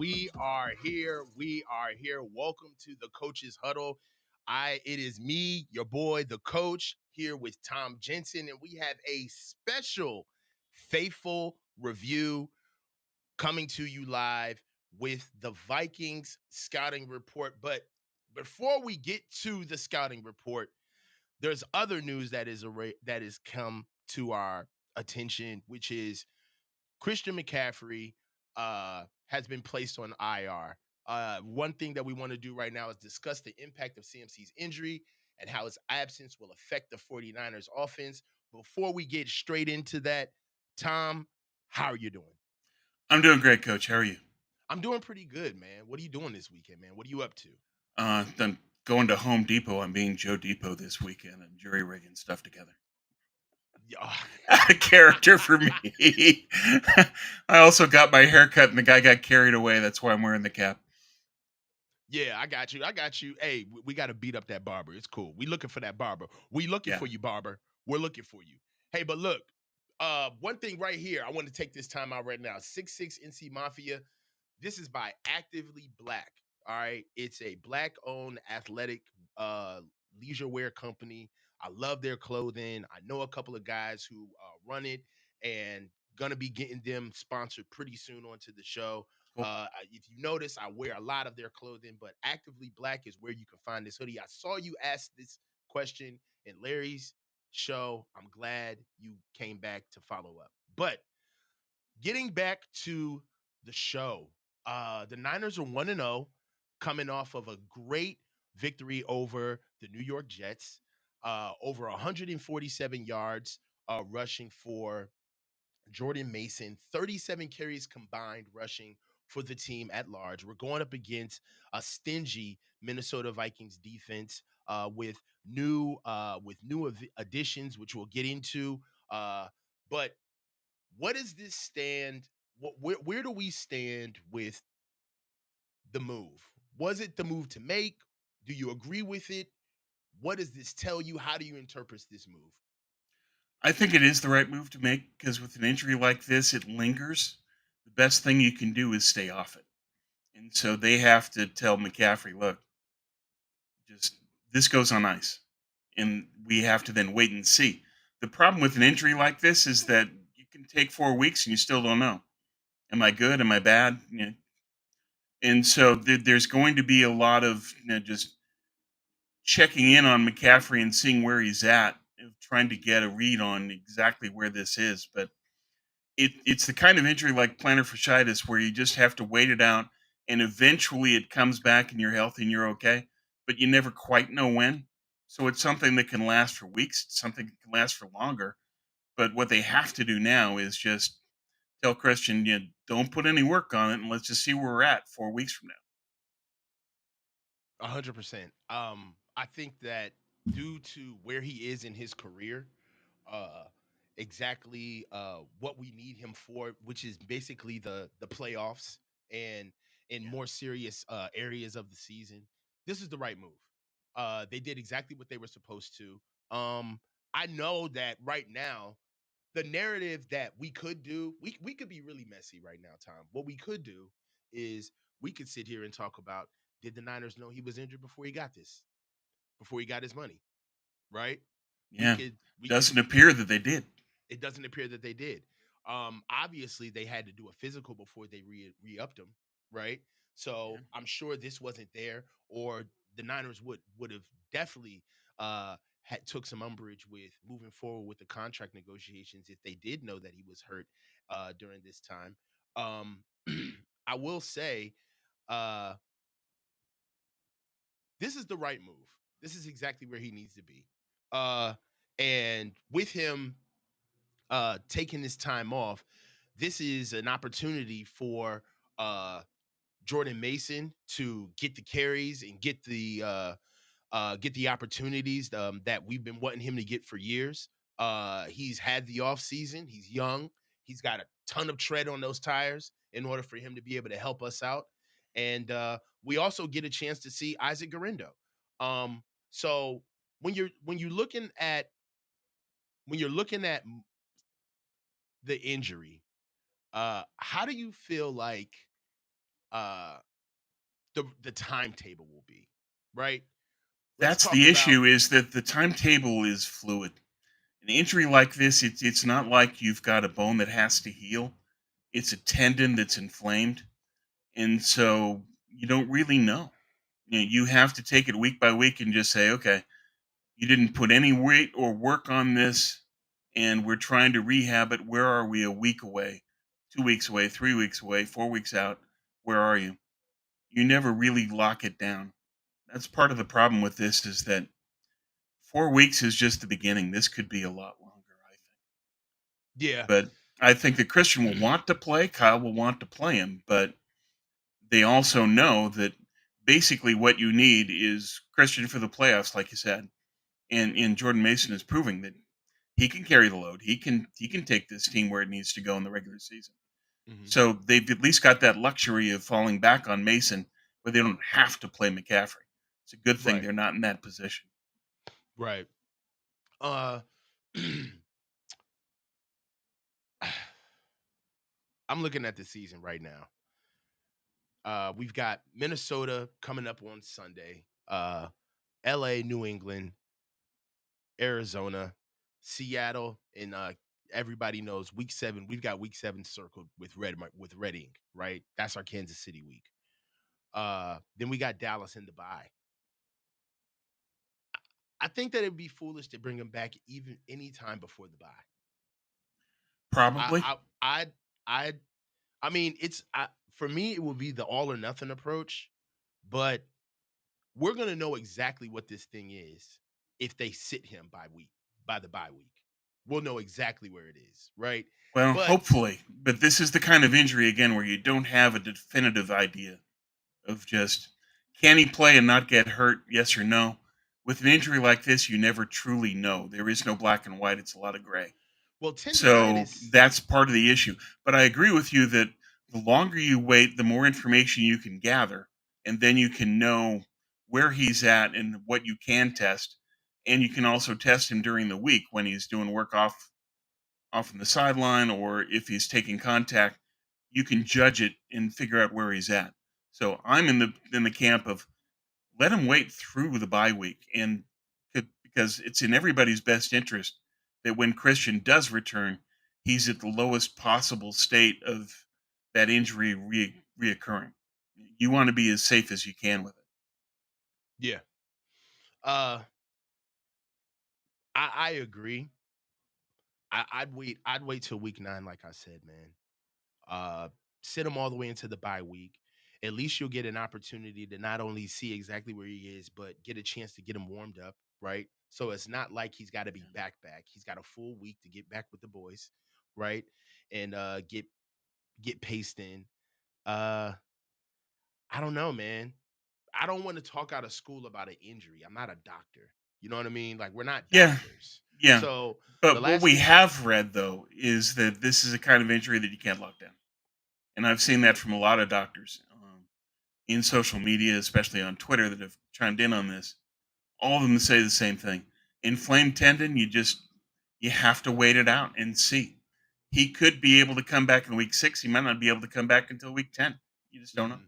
We are here. We are here. Welcome to the Coach's Huddle. It is me, your boy, the coach, here with Tom Jensen, and we have a special faithful review coming to you live with the Vikings scouting report. But before we get to the scouting report, there's other news that has come to our attention, which is Christian McCaffrey has been placed on IR. One thing that we want to do right now is discuss the impact of CMC's injury and how his absence will affect the 49ers offense. Before we get straight into that, Tom, how are you doing? I'm doing great, Coach. How are you? I'm doing pretty good, man. What are you doing this weekend, man? What are you up to? Then going to Home Depot. I'm being Joe Depot this weekend and jury rigging stuff together. Yeah, A character for me. I also got my hair cut and the guy got carried away. That's why I'm wearing the cap. yeah, I got you. I got you. Hey, we got to beat up that barber. It's cool. We looking for that barber. We looking Yeah. for you, barber. We're looking for you. Hey, but look, one thing right here, I want to take this time out right now. 6'6" NC Mafia. This is by Actively Black. All right. It's a black-owned athletic uh leisure wear company. I love their clothing. I know a couple of guys who run it and gonna be getting them sponsored pretty soon onto the show. Cool. If you notice, I wear a lot of their clothing, but Actively Black is where you can find this hoodie. I saw you ask this question in Larry's show. I'm glad you came back to follow up. But getting back to the show, the Niners are 1-0, coming off of a great victory over the New York Jets, over 147 yards rushing for Jordan Mason, 37 carries combined rushing for the team at large. We're going up against a stingy Minnesota Vikings defense with new additions, which we'll get into. But what does this stand? Where do we stand with the move? Was it the move to make? Do you agree with it? What does this tell you? How do you interpret this move? I think it is the right move to make because with an injury like this, it lingers. The best thing you can do is stay off it. And so they have to tell McCaffrey, look, just this goes on ice. And we have to then wait and see. The problem with an injury like this is that you can take 4 weeks and you still don't know. Am I good? Am I bad? And so there's going to be a lot of just checking in on McCaffrey and seeing where he's at, trying to get a read on exactly where this is. But it's the kind of injury like plantar fasciitis where you just have to wait it out, and eventually it comes back and you're healthy and you're okay, but you never quite know when. So it's something that can last for weeks, it's something that can last for longer. But what they have to do now is just tell Christian, don't put any work on it, and let's just see where we're at 4 weeks from now. 100%. I think that due to where he is in his career, uh, exactly what we need him for, which is basically the playoffs and in Yeah. more serious areas of the season. This is the right move. They did exactly what they were supposed to. I know that right now, the narrative that we could do, we could be really messy right now, Tom. What we could do is we could sit here and talk about, did the Niners know he was injured before he got this, before he got his money, right? We Yeah. could we could Doesn't appear that they did. It doesn't appear that they did. Obviously, they had to do a physical before they re-upped him, right? Yeah. So I'm sure this wasn't there, or the Niners would have definitely took some umbrage with moving forward with the contract negotiations if they did know that he was hurt during this time. Um, I will say, uh, this is the right move. This is exactly where he needs to be. Uh, and with him taking this time off, this is an opportunity for uh, Jordan Mason to get the carries and get the opportunities that we've been wanting him to get for years. He's had the off season. He's young. He's got a ton of tread on those tires in order for him to be able to help us out. And we also get a chance to see Isaac Garendo. Um, so when you're looking at the injury, how do you feel like uh the timetable will be, right? Let's That's talk the about. issue, is that the timetable is fluid. An injury like this, it's not like you've got a bone that has to heal. It's a tendon that's inflamed, and so you don't really know. You have to take it week by week and just say, okay, you didn't put any weight or work on this, and we're trying to rehab it. Where are we a week away, 2 weeks away, 3 weeks away, 4 weeks out? Where are you? You never really lock it down. That's part of the problem with this, is that 4 weeks is just the beginning. This could be a lot longer, I think. Yeah. But I think that Christian will want to play. Kyle will want to play him, but they also know that basically what you need is Christian for the playoffs, like you said. And Jordan Mason is proving that he can carry the load. He can take this team where it needs to go in the regular season. Hmm. So they've at least got that luxury of falling back on Mason, where they don't have to play McCaffrey. It's a good thing Right. they're not in that position. Right. Uh I'm looking at the season right now. We've got Minnesota coming up on Sunday. LA, New England, Arizona, Seattle, and everybody knows week 7. We've got week 7 circled with red ink, right? That's our Kansas City week. Then we got Dallas in the bye. I think that it'd be foolish to bring him back even any time before the bye. I Probably. I I I I mean, for me it would be the all or nothing approach, but we're gonna know exactly what this thing is if they sit him by the bye week. We'll know exactly where it is, right? Well, But hopefully. But this is the kind of injury, again, where you don't have a definitive idea of just, can he play and not get hurt? Yes or no. With an injury like this, you never truly know. There is no black and white. It's a lot of gray. well, So tendonitis, that's part of the issue. But I agree with you that the longer you wait, the more information you can gather, and then you can know where he's at and what you can test. And you can also test him during the week when he's doing work off on the sideline, or if he's taking contact. You can judge it and figure out where he's at. So I'm in the camp of, let him wait through the bye week, and because it's in everybody's best interest that when Christian does return, he's at the lowest possible state of that injury reoccurring. You want to be as safe as you can with it. yeah. Uh I agree. I'd wait till week 9, like I said, man. Uh Sit him all the way into the bye week. At least you'll get an opportunity to not only see exactly where he is, but get a chance to get him warmed up, right? So it's not like he's got to be back. He's got a full week to get back with the boys, right? And get paced in. Uh I don't know, man. I don't want to talk out of school about an injury. I'm not a doctor. You know what I mean? Like we're not Yeah, doctors. yeah. So the But what last we thing. have read, though, is that this is a kind of injury that you can't lock down, and I've seen that from a lot of doctors in social media, especially on Twitter, that have chimed in on this. All of them say the same thing. Inflamed tendon, you have to wait it out and see. He could be able to come back in week 6. He might not be able to come back until week 10. You just don't know. Mhm,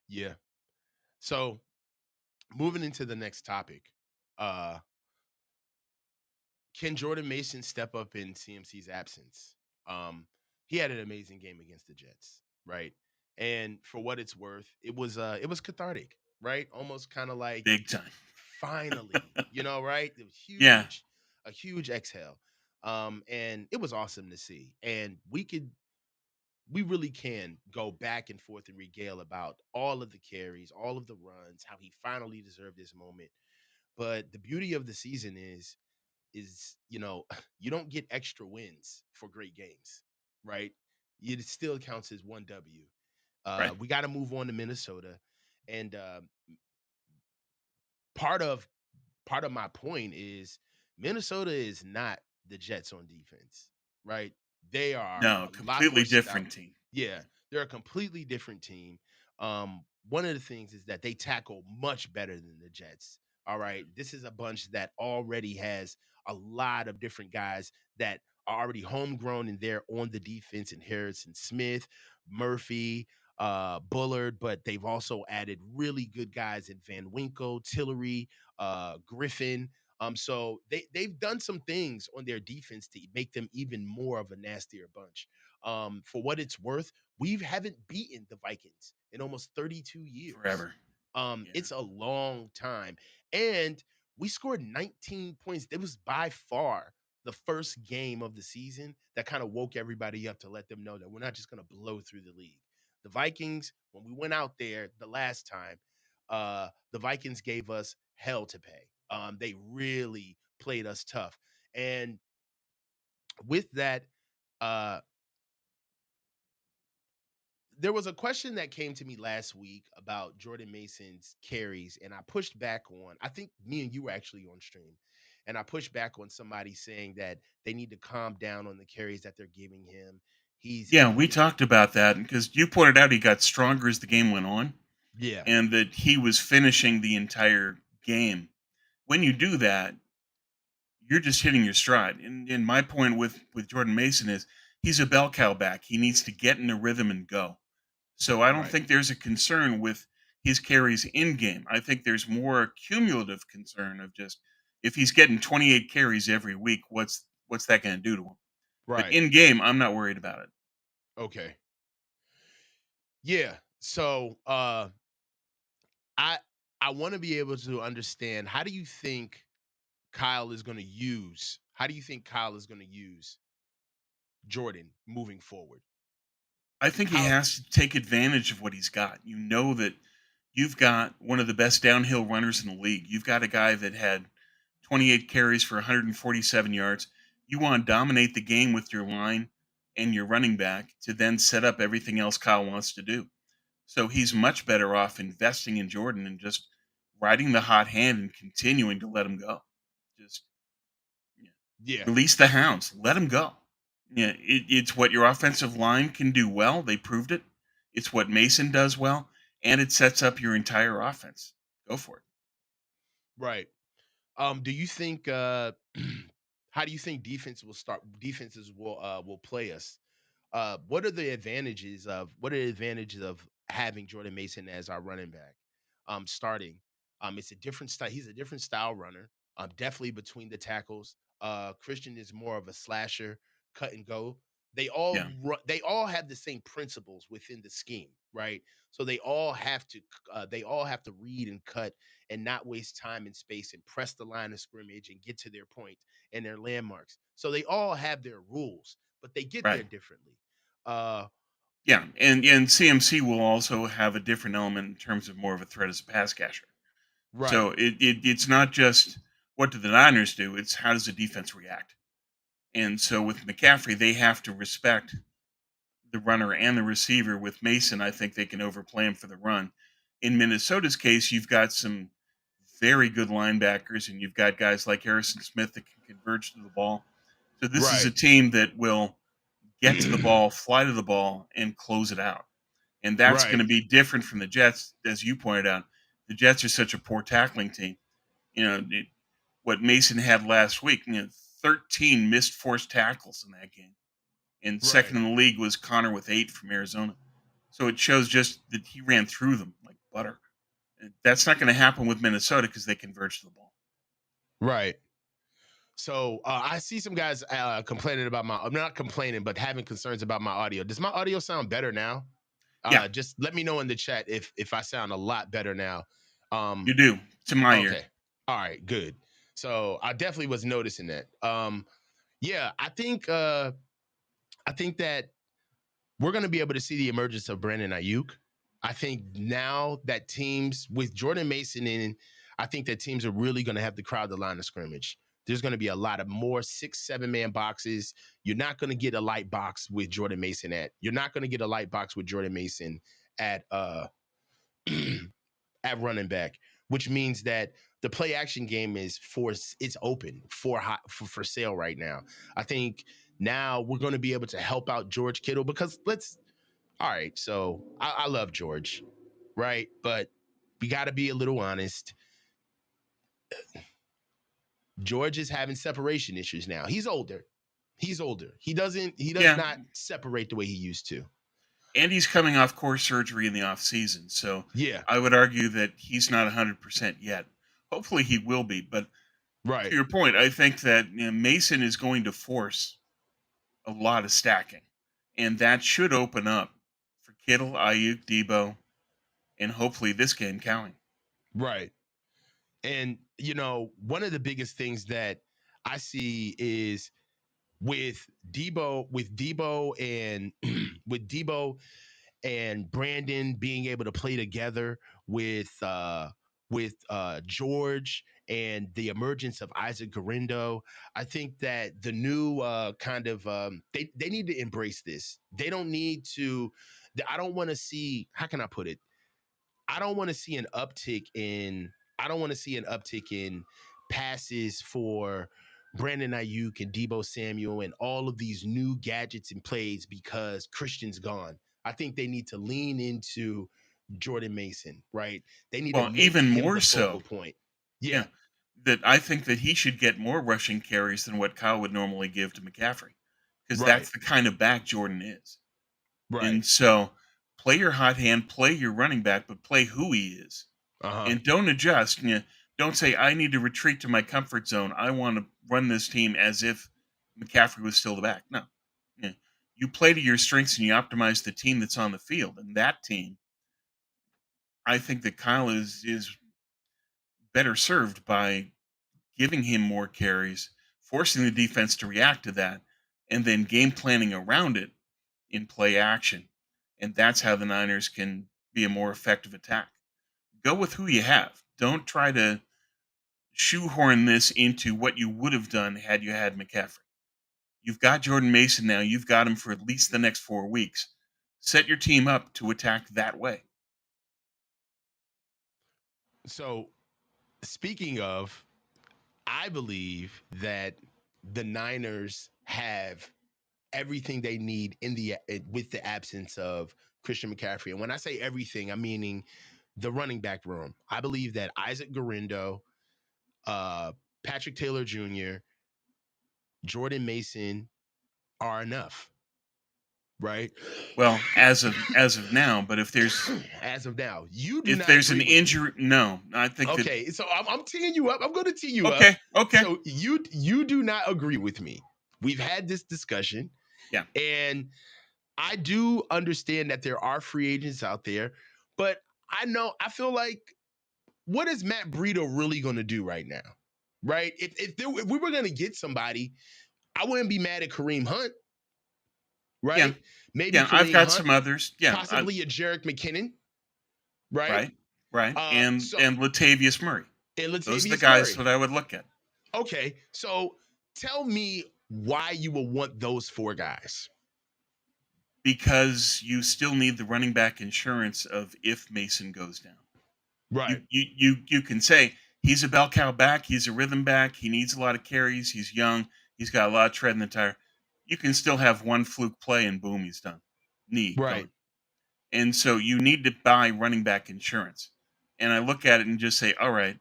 yeah. So moving into the next topic. Uh Can Jordan Mason step up in CMC's absence? Um, he had an amazing game against the Jets, right? And for what it's worth, it was cathartic, right? Almost kind of like Big time. finally, right? It was Yeah. a huge exhale. And it was awesome to see. And we really can go back and forth and regale about all of the carries, all of the runs, how he finally deserved this moment. But the beauty of the season is you don't get extra wins for great games, right? It still counts as 1 W. Right. We got to move on to Minnesota, and part of part of my point is Minnesota is not the Jets on defense, right? They are No, a lot more completely stout. different team. Yeah, they're a completely different team. One of the things is that they tackle much better than the Jets. All right, this is a bunch that already has a lot of different guys that are already homegrown and they're on the defense, and Harrison Smith, Murphy. Bullard, but they've also added really good guys in Van Winkle, Tillery, Griffin. So they've done some things on their defense to make them even more of a nastier bunch. For what it's worth, we haven't beaten the Vikings in almost 32 years. forever. Yeah. It's a long time. And we scored 19 points. It was by far the first game of the season that kind of woke everybody up to let them know that we're not just going to blow through the league. The Vikings, when we went out there the last time, the Vikings gave us hell to pay. They really played us tough. And with that, uh, there was a question that came to me last week about Jordan Mason's carries, and I pushed back on. I think me and you were actually on stream, and I pushed back on somebody saying that they need to calm down on the carries that they're giving him. Yeah, He we gets talked about that because you pointed out he got stronger as the game went on yeah, and that he was finishing the entire game. When you do that, you're just hitting your stride. And my point with Jordan Mason is he's a bell cow back. He needs to get in a rhythm and go. So I don't right, think there's a concern with his carries in game. I think there's more cumulative concern of just if he's getting 28 carries every week, what's that going to do to him? But right, in game, I'm not worried about it. okay, yeah. So I I want to be able to understand how do you think Kyle is going to use Jordan moving forward? I think he How has to take advantage of what he's got. You know that you've got one of the best downhill runners in the league. You've got a guy that had 28 carries for 147 yards. You want to dominate the game with your line and your running back to then set up everything else Kyle wants to do. So he's much better off investing in Jordan and just riding the hot hand and continuing to let him go. Just yeah, yeah, release the hounds, let him go. Yeah, it's what your offensive line can do well. They proved it. It's what Mason does well, and it sets up your entire offense. Go for it. right. Do you think how do you think defenses will play us? What are the advantages of having Jordan Mason as our running back? Starting. It's a different style. He's a different style runner. Definitely between the tackles. Christian is more of a slasher, cut and go. Yeah, They all have the same principles within the scheme, right? So they all have to read and cut and not waste time and space and press the line of scrimmage and get to their point and their landmarks. So they all have their rules, but they get right. there differently. Uh, Yeah, and CMC will also have a different element in terms of more of a threat as a pass catcher. right, So it's not just what do the Niners do; it's how does the defense react. And so with McCaffrey, they have to respect the runner and the receiver. With Mason, I think they can overplay him for the run. In Minnesota's case, you've got some very good linebackers, and you've got guys like Harrison Smith that can converge to the ball. So this is a right, team that will get to the ball, fly to the ball, and close it out. And that's going right, to be different from the Jets, as you pointed out. The Jets are such a poor tackling team. You know what Mason had last week. 13 missed forced tackles in that game, and right, second in the league was Connor with 8 from Arizona. So it shows just that he ran through them like butter. And that's not going to happen with Minnesota because they converge to the ball. right. So I see some guys complaining about I'm not complaining, but having concerns about my audio. Does my audio sound better now? Yeah, Just let me know in the chat if I sound a lot better now. you Um, do to my ear. okay. All right, good. So I definitely was noticing that. Yeah, I think that we're going to be able to see the emergence of Brandon Ayuk. I think now that teams with Jordan Mason in, I think that teams are really going to have to crowd the line of scrimmage. There's going to be a lot of more 6, 7 man boxes. You're not going to get a light box with Jordan Mason at. You're not going to get a light box with Jordan Mason at at running back, which means that the play action game it's open for sale right now. I think now we're going to be able to help out George Kittle because all right, so I love George, right? But we got to be a little honest. George is having separation issues now. He's older. He does Yeah, not separate the way he used to. And he's coming off core surgery in the off season, so Yeah, I would argue that he's not 100% yet. Hopefully, he will be. But to right, your point, I think that Mason is going to force a lot of stacking, and that should open up for Kittle, Ayuk, Debo, and hopefully this game counting. right. And one of the biggest things that I see is with Debo and with Debo and Brandon being able to play together with George and the emergence of Isaac Garendo. I think that the new kind of they need to embrace this. They don't need to. I don't want to see. How can I put it? I don't want to see an uptick in. I don't want to see an uptick in passes for Brandon Ayuk and Debo Samuel and all of these new gadgets and plays because Christian's gone. I think they need to lean into Jordan Mason, right? They need to Well, make even him more the focal so, point. yeah, Yeah, that I think that he should get more rushing carries than what Kyle would normally give to McCaffrey, because right, that's the kind of back Jordan is. right. And so play your hot hand, play your running back, but play who he is. Uh-huh. And don't adjust. Don't say, I need to retreat to my comfort zone. I want to run this team as if McCaffrey was still the back. No. Yeah. You play to your strengths and you optimize the team that's on the field. And that team, I think that Kyle is better served by giving him more carries, forcing the defense to react to that, and then game planning around it in play action. And that's how the Niners can be a more effective attack. Go with who you have. Don't try to shoehorn this into what you would have done had you had McCaffrey. You've got Jordan Mason now. You've got him for at least the next 4 weeks. Set your team up to attack that way. So speaking of, I believe that the Niners have everything they need in the with the absence of Christian McCaffrey. And when I say everything, I'm meaning the running back room. I believe that Isaac Garendo, uh, Patrick Taylor Jr., Jordan Mason are enough, right? Well, as of now, but As of now, you do if not there's an agree with me. injury, no, I think that Okay, so I'm teeing you up. I'm going to tee you up. okay, okay, So you do not agree with me. We've had this discussion, yeah, and I do understand that there are free agents out there, but I feel like what is Matt Breida really going to do right now? Right? If we were going to get somebody, I wouldn't be mad at Kareem Hunt, yeah, right? Maybe yeah. I've Kareem got Hunt, some others, yeah, possibly a Jarek McKinnon, right? right, right, So and Latavius Murray. and Those are the Latavius guys Murray. that I would look at Okay, so tell me why you will want those four guys. because you still need the running back insurance of if Mason goes down. Right, You can say he's a bell cow back, he's a rhythm back, he needs a lot of carries, he's young, he's got a lot of tread in the tire. You can still have one fluke play and boom, he's done. Knee right. gone. And so you need to buy running back insurance. And I look at it and just say, all right,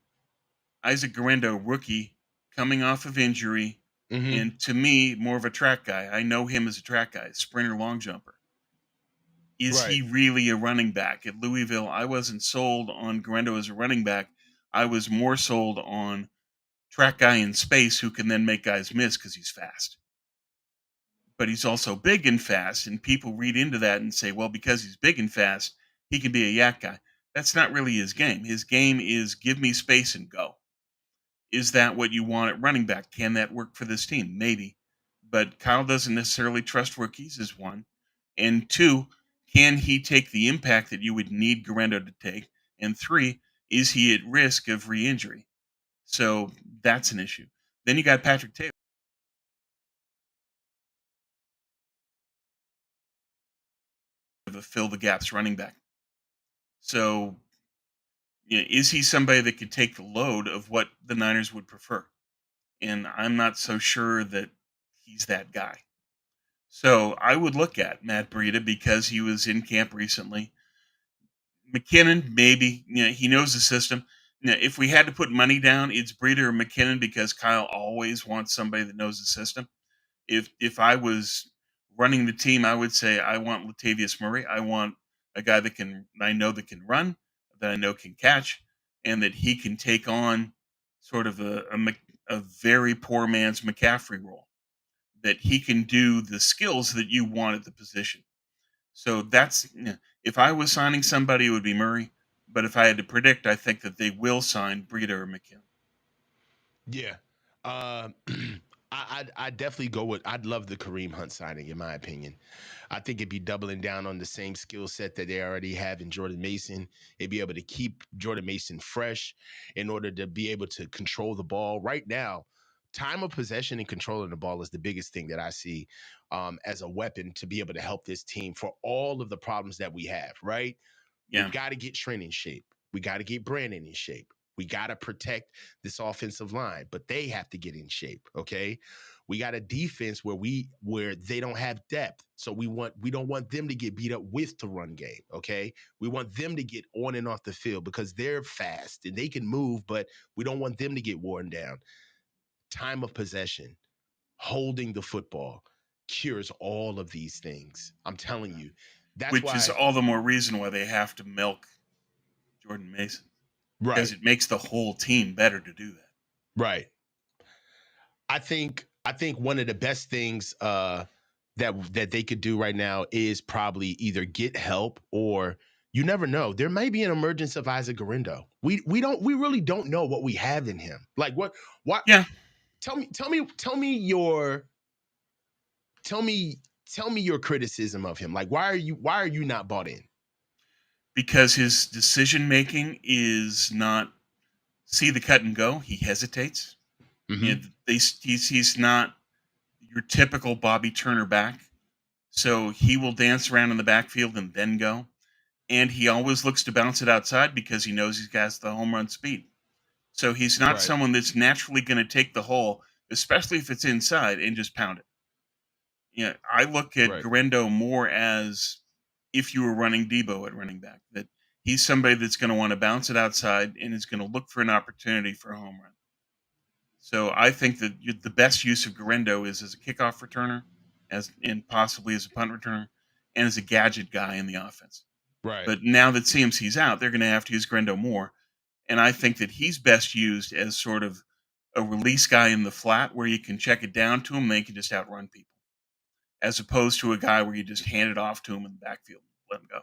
Isaac Garendo, rookie, coming off of injury, Mm-hmm. and to me, more of a track guy. I know him as a track guy, sprinter, long jumper. Is Right. he really a running back? At Louisville, I wasn't sold on Garendo as a running back. I was more sold on track guy in space who can then make guys miss because he's fast. But he's also big and fast, and people read into that and say, well, because he's big and fast, he can be a yak guy. That's not really his game. His game is give me space and go. Is that what you want at running back? Can that work for this team? Maybe. But Kyle doesn't necessarily trust rookies, is one. And two, can he take the impact that you would need Garendo to take? And three, is he at risk of re injury? So that's an issue. Then you got Patrick Taylor, of a fill the gaps running back. So is he somebody that could take the load of what the Niners would prefer? And I'm not so sure that he's that guy. So I would look at Matt Breida because he was in camp recently. McKinnon, maybe. He knows the system. If we had to put money down, it's Breida or McKinnon because Kyle always wants somebody that knows the system. If I was running the team, I would say I want Latavius Murray. I want a guy I know that can run, that I know can catch, and that he can take on sort of a very poor man's McCaffrey role. That he can do the skills that you want at the position. So if I was signing somebody, it would be Murray. But if I had to predict, I think that they will sign Breida or McKinnon. Yeah. I definitely go with. I'd love the Kareem Hunt signing, in my opinion. I think it'd be doubling down on the same skill set that they already have in Jordan Mason. It'd be able to keep Jordan Mason fresh in order to be able to control the ball. Right now, time of possession and controlling the ball is the biggest thing that I see as a weapon to be able to help this team for all of the problems that we have, right? We've Yeah, got to get Trent in shape. We got to get Brandon in shape. We got to protect this offensive line, but they have to get in shape. Okay. We got a defense where they don't have depth. So we don't want them to get beat up with the run game. Okay. We want them to get on and off the field because they're fast and they can move, but we don't want them to get worn down. Time of possession, holding the football cures all of these things. I'm telling you. That's which is why, all the more reason why they have to milk Jordan Mason because right, it makes the whole team better to do that. right. I think one of the best things that they could do right now is probably either get help or you never know. There may be an emergence of Isaac Garendo. We really don't know what we have in him. Like what Yeah, your tell me tell me your criticism of him. Like why are you not bought in? because his decision making is not see the cut and go. He hesitates. You know, Mm-hmm. he's not your typical Bobby Turner back. So he will dance around in the backfield and then go. And he always looks to bounce it outside because he knows he's got the home run speed. So he's not Right, someone that's naturally going to take the hole, especially if it's inside, and just pound it. I look at right, Garendo more as if you were running Debo at running back, that he's somebody that's going to want to bounce it outside and is going to look for an opportunity for a home run. So I think that the best use of Garendo is as a kickoff returner, and possibly as a punt returner, and as a gadget guy in the offense. right. But now that CMC's out, they're going to have to use Garendo more, and I think that he's best used as sort of a release guy in the flat where you can check it down to him, and they can just outrun people, as opposed to a guy where you just hand it off to him in the backfield and let him go.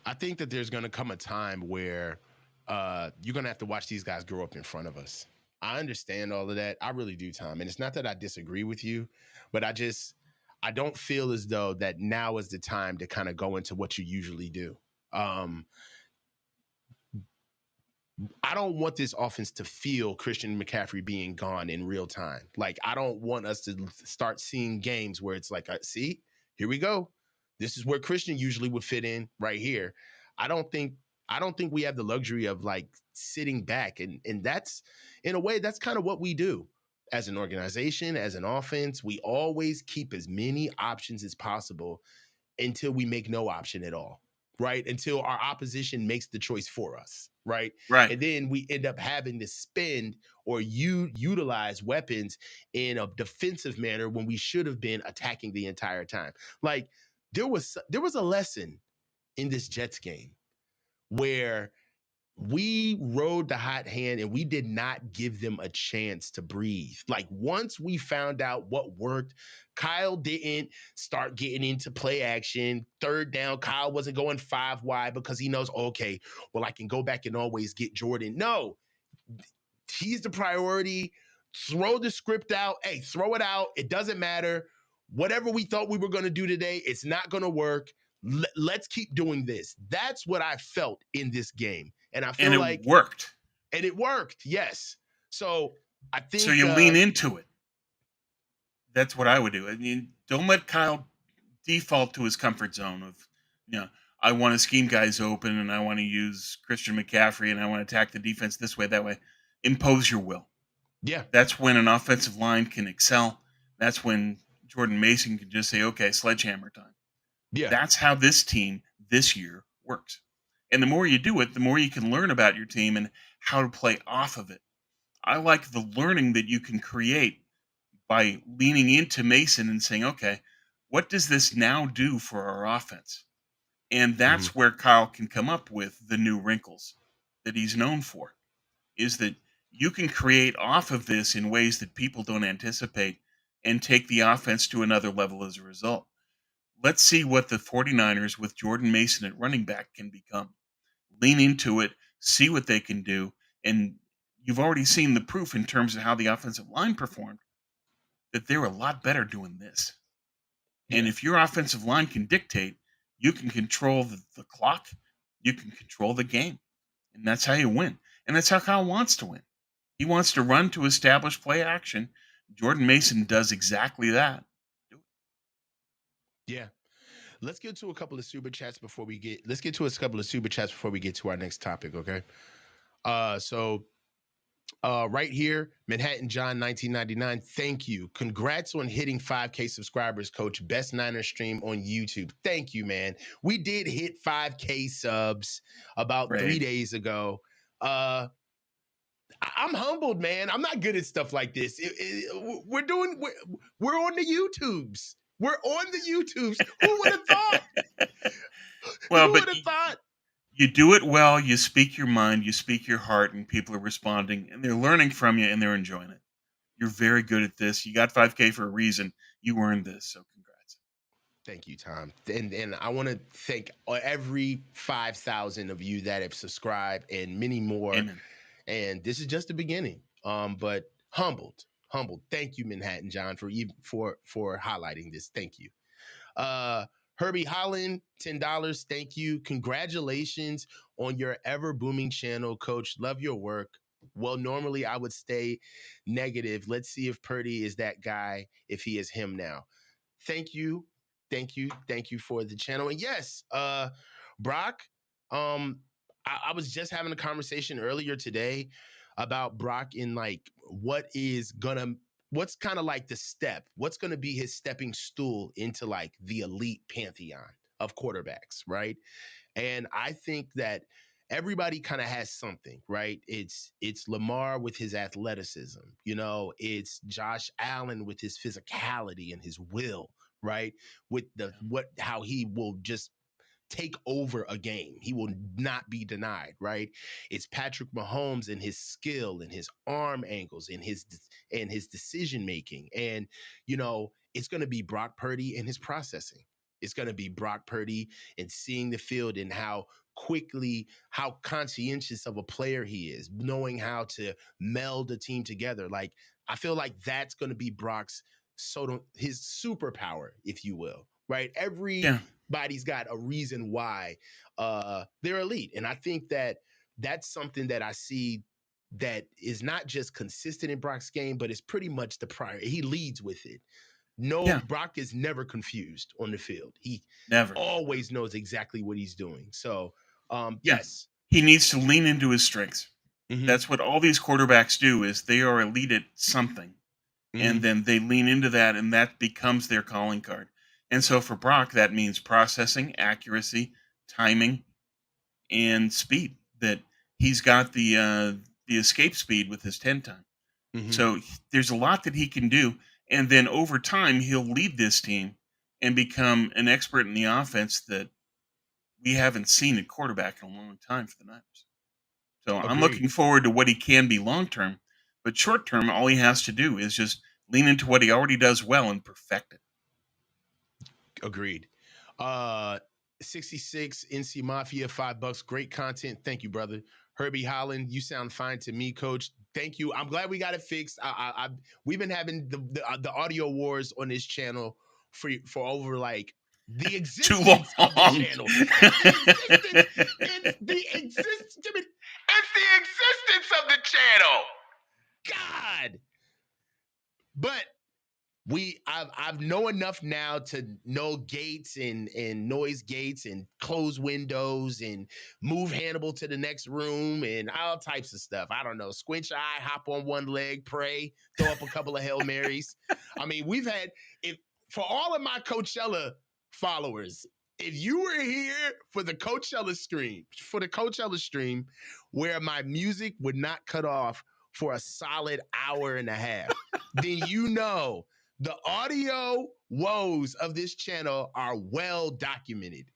I think that there's going to come a time where you're going to have to watch these guys grow up in front of us. I understand all of that. I really do, Tom. And it's not that I disagree with you, but I don't feel as though that now is the time to kind of go into what you usually do. Um, I don't want this offense to feel Christian McCaffrey being gone in real time. Like, I don't want us to start seeing games where it's like, see, here we go. This is where Christian usually would fit in right here. I don't think I don't think we have the luxury of like sitting back and that's in a way that's kind of what we do as an organization, as an offense. We always keep as many options as possible until we make no option at all, right? Until our opposition makes the choice for us, right? Right. And then we end up having to spend or utilize weapons in a defensive manner when we should have been attacking the entire time. Like there was a lesson in this Jets game where we rode the hot hand and we did not give them a chance to breathe. Like once we found out what worked, Kyle didn't start getting into play action. Third down, Kyle wasn't going five wide because he knows, okay, well, I can go back and always get Jordan. No, he's the priority. Throw the script out. Hey, throw it out. It doesn't matter. Whatever we thought we were going to do today, it's not going to work. Let's keep doing this. That's what I felt in this game. And I And feel it like, worked. and it worked. Yes. So I So think, you lean into it. That's what I would do. I mean, don't let Kyle default to his comfort zone of, you know, I want to scheme guys open and I want to use Christian McCaffrey and I want to attack the defense this way, that way. Impose your will. yeah, That's when an offensive line can excel. That's when Jordan Mason can just say, okay, sledgehammer time. yeah. That's how this team this year works. And the more you do it, the more you can learn about your team and how to play off of it. I like the learning that you can create by leaning into Mason and saying, okay, what does this now do for our offense? And Mhm. that's where Kyle can come up with the new wrinkles that he's known for, is that you can create off of this in ways that people don't anticipate and take the offense to another level as a result. Let's see what the 49ers with Jordan Mason at running back can become. Lean into it, see what they can do. And you've already seen the proof in terms of how the offensive line performed, that they're a lot better doing this. And Yeah. if your offensive line can dictate, you can control the clock, you can control the game. And that's how you win. And that's how Kyle wants to win. He wants to run to establish play action. Jordan Mason does exactly that. Yeah. Let's get to a couple of super chats before we get to our next topic, okay? So right here, Manhattan John 1999. Thank you. Congrats on hitting 5K subscribers, coach. Best Niner stream on YouTube. Thank you, man. We did hit 5K subs about Right. 3 days ago. I'm humbled, man. I'm not good at stuff like this. We're on the YouTubes. We're on the YouTubes. Who would have thought? Well, Who but would have thought? you do it well, you speak your mind, you speak your heart, and people are responding and they're learning from you and they're enjoying it. You're very good at this. You got 5K for a reason. You earned this. So congrats. Thank you, Tom. And I want to thank every 5,000 of you that have subscribed and many more. Amen. And this is just the beginning. But humbled. Thank you, Manhattan John, for highlighting this. Thank you. Uh, Herbie Holland, $10. Thank you. Congratulations on your ever booming channel, coach. Love your work. Well, normally I would stay negative. Let's see if Purdy is that guy, if he is him now. Thank you. Thank you for the channel. And yes, Brock, I was just having a conversation earlier today about Brock in like what's kind of like the step, what's gonna be his stepping stool into like the elite pantheon of quarterbacks, right? And I think that everybody kind of has something, right? It's Lamar with his athleticism, it's Josh Allen with his physicality and his will, right? With the Yeah. what how he will just take over a game. He will not be denied, right? It's Patrick Mahomes and his skill and his arm angles and his decision making. And it's going to be Brock Purdy and his processing. It's going to be Brock Purdy and seeing the field and how conscientious of a player he is, knowing how to meld a team together. Like I feel like that's going to be Brock's his superpower, if you will, right? Yeah. Everybody's got a reason why they're elite. And I think that that's something that I see that is not just consistent in Brock's game, but it's pretty much the prior. He leads with it. No, Yeah. Brock is never confused on the field. He Never. Never. always knows exactly what he's doing. So, Yeah. yes. He needs to lean into his strengths. Hmm. That's what all these quarterbacks do is they are elite at something. And Hmm. then they lean into that and that becomes their calling card. And so for Brock, that means processing, accuracy, timing, and speed. That he's got the escape speed with his 10 time. Hmm. So there's a lot that he can do. And then over time, he'll lead this team and become an expert in the offense that we haven't seen at quarterback in a long time for the Niners. So I'm Agreed. looking forward to what he can be long term. But short term, all he has to do is just lean into what he already does well and perfect it. Agreed. Uh 66 NC Mafia, $5. Great content. Thank you, brother. Herbie Holland, you sound fine to me, coach. Thank you. I'm glad we got it fixed. We've been having the audio wars on this channel for over like the Too long. existence of the channel. It's the existence. It's the existence. It's the existence of the channel. God. But I've know enough now to know gates and noise gates and close windows and move Hannibal to the next room and all types of stuff. I don't know. Squinch eye, hop on one leg, pray, throw up a couple of Hail Marys. I mean, we've had if for all of my Coachella followers, if you were here for the Coachella stream where my music would not cut off for a solid hour and a half, then you know the audio woes of this channel are well documented.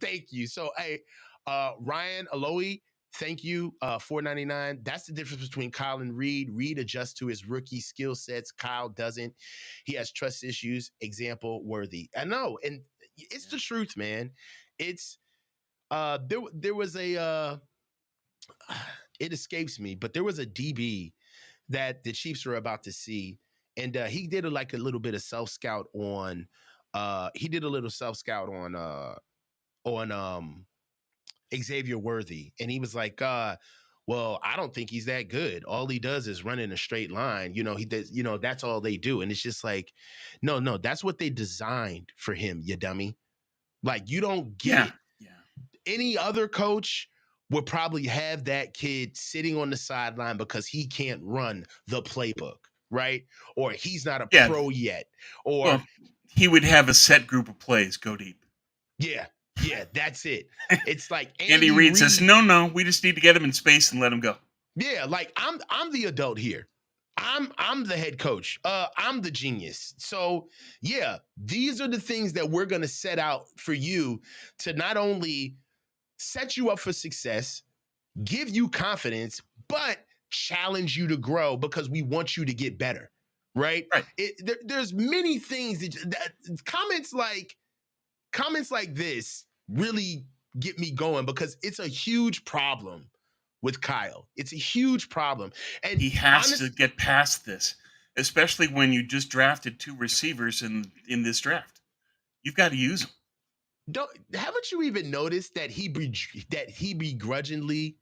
Thank you. So, hey, Ryan Aloe, thank you. 4.99. That's the difference between Kyle and Reed. Reed adjusts to his rookie skill sets. Kyle doesn't. He has trust issues. Example worthy. I know, and it's Yeah. the truth, man. It's there was a it escapes me, but there was a DB that the Chiefs were about to see, and he did like a little bit of self scout on. He did a little self scout on Xavier Worthy, and he was like, well, I don't think he's that good. All he does is run in a straight line. You know, he does, you know, that's all they do. And it's just like, no, that's what they designed for him, you dummy. Like, you don't get Yeah. it. Yeah. Any other coach would probably have that kid sitting on the sideline because he can't run the playbook, right? Or he's not a Yeah. pro yet. Or Well, he would have a set group of plays go deep. yeah, yeah, that's it. It's like Andy Andy Reid says, Reid. no, we just need to get him in space and let him go. Yeah, like I'm the adult here. I'm the head coach. I'm the genius. So yeah, these are the things that we're gonna set out for you to not only set you up for success, give you confidence, but challenge you to grow because we want you to get better. Right? Right. There's many things that comments like this really get me going because it's a huge problem with Kyle. It's a huge problem. And He has to honest, get past this, especially when you just drafted two receivers in this draft. You've got to use them. don't haven't you even noticed that that he begrudgingly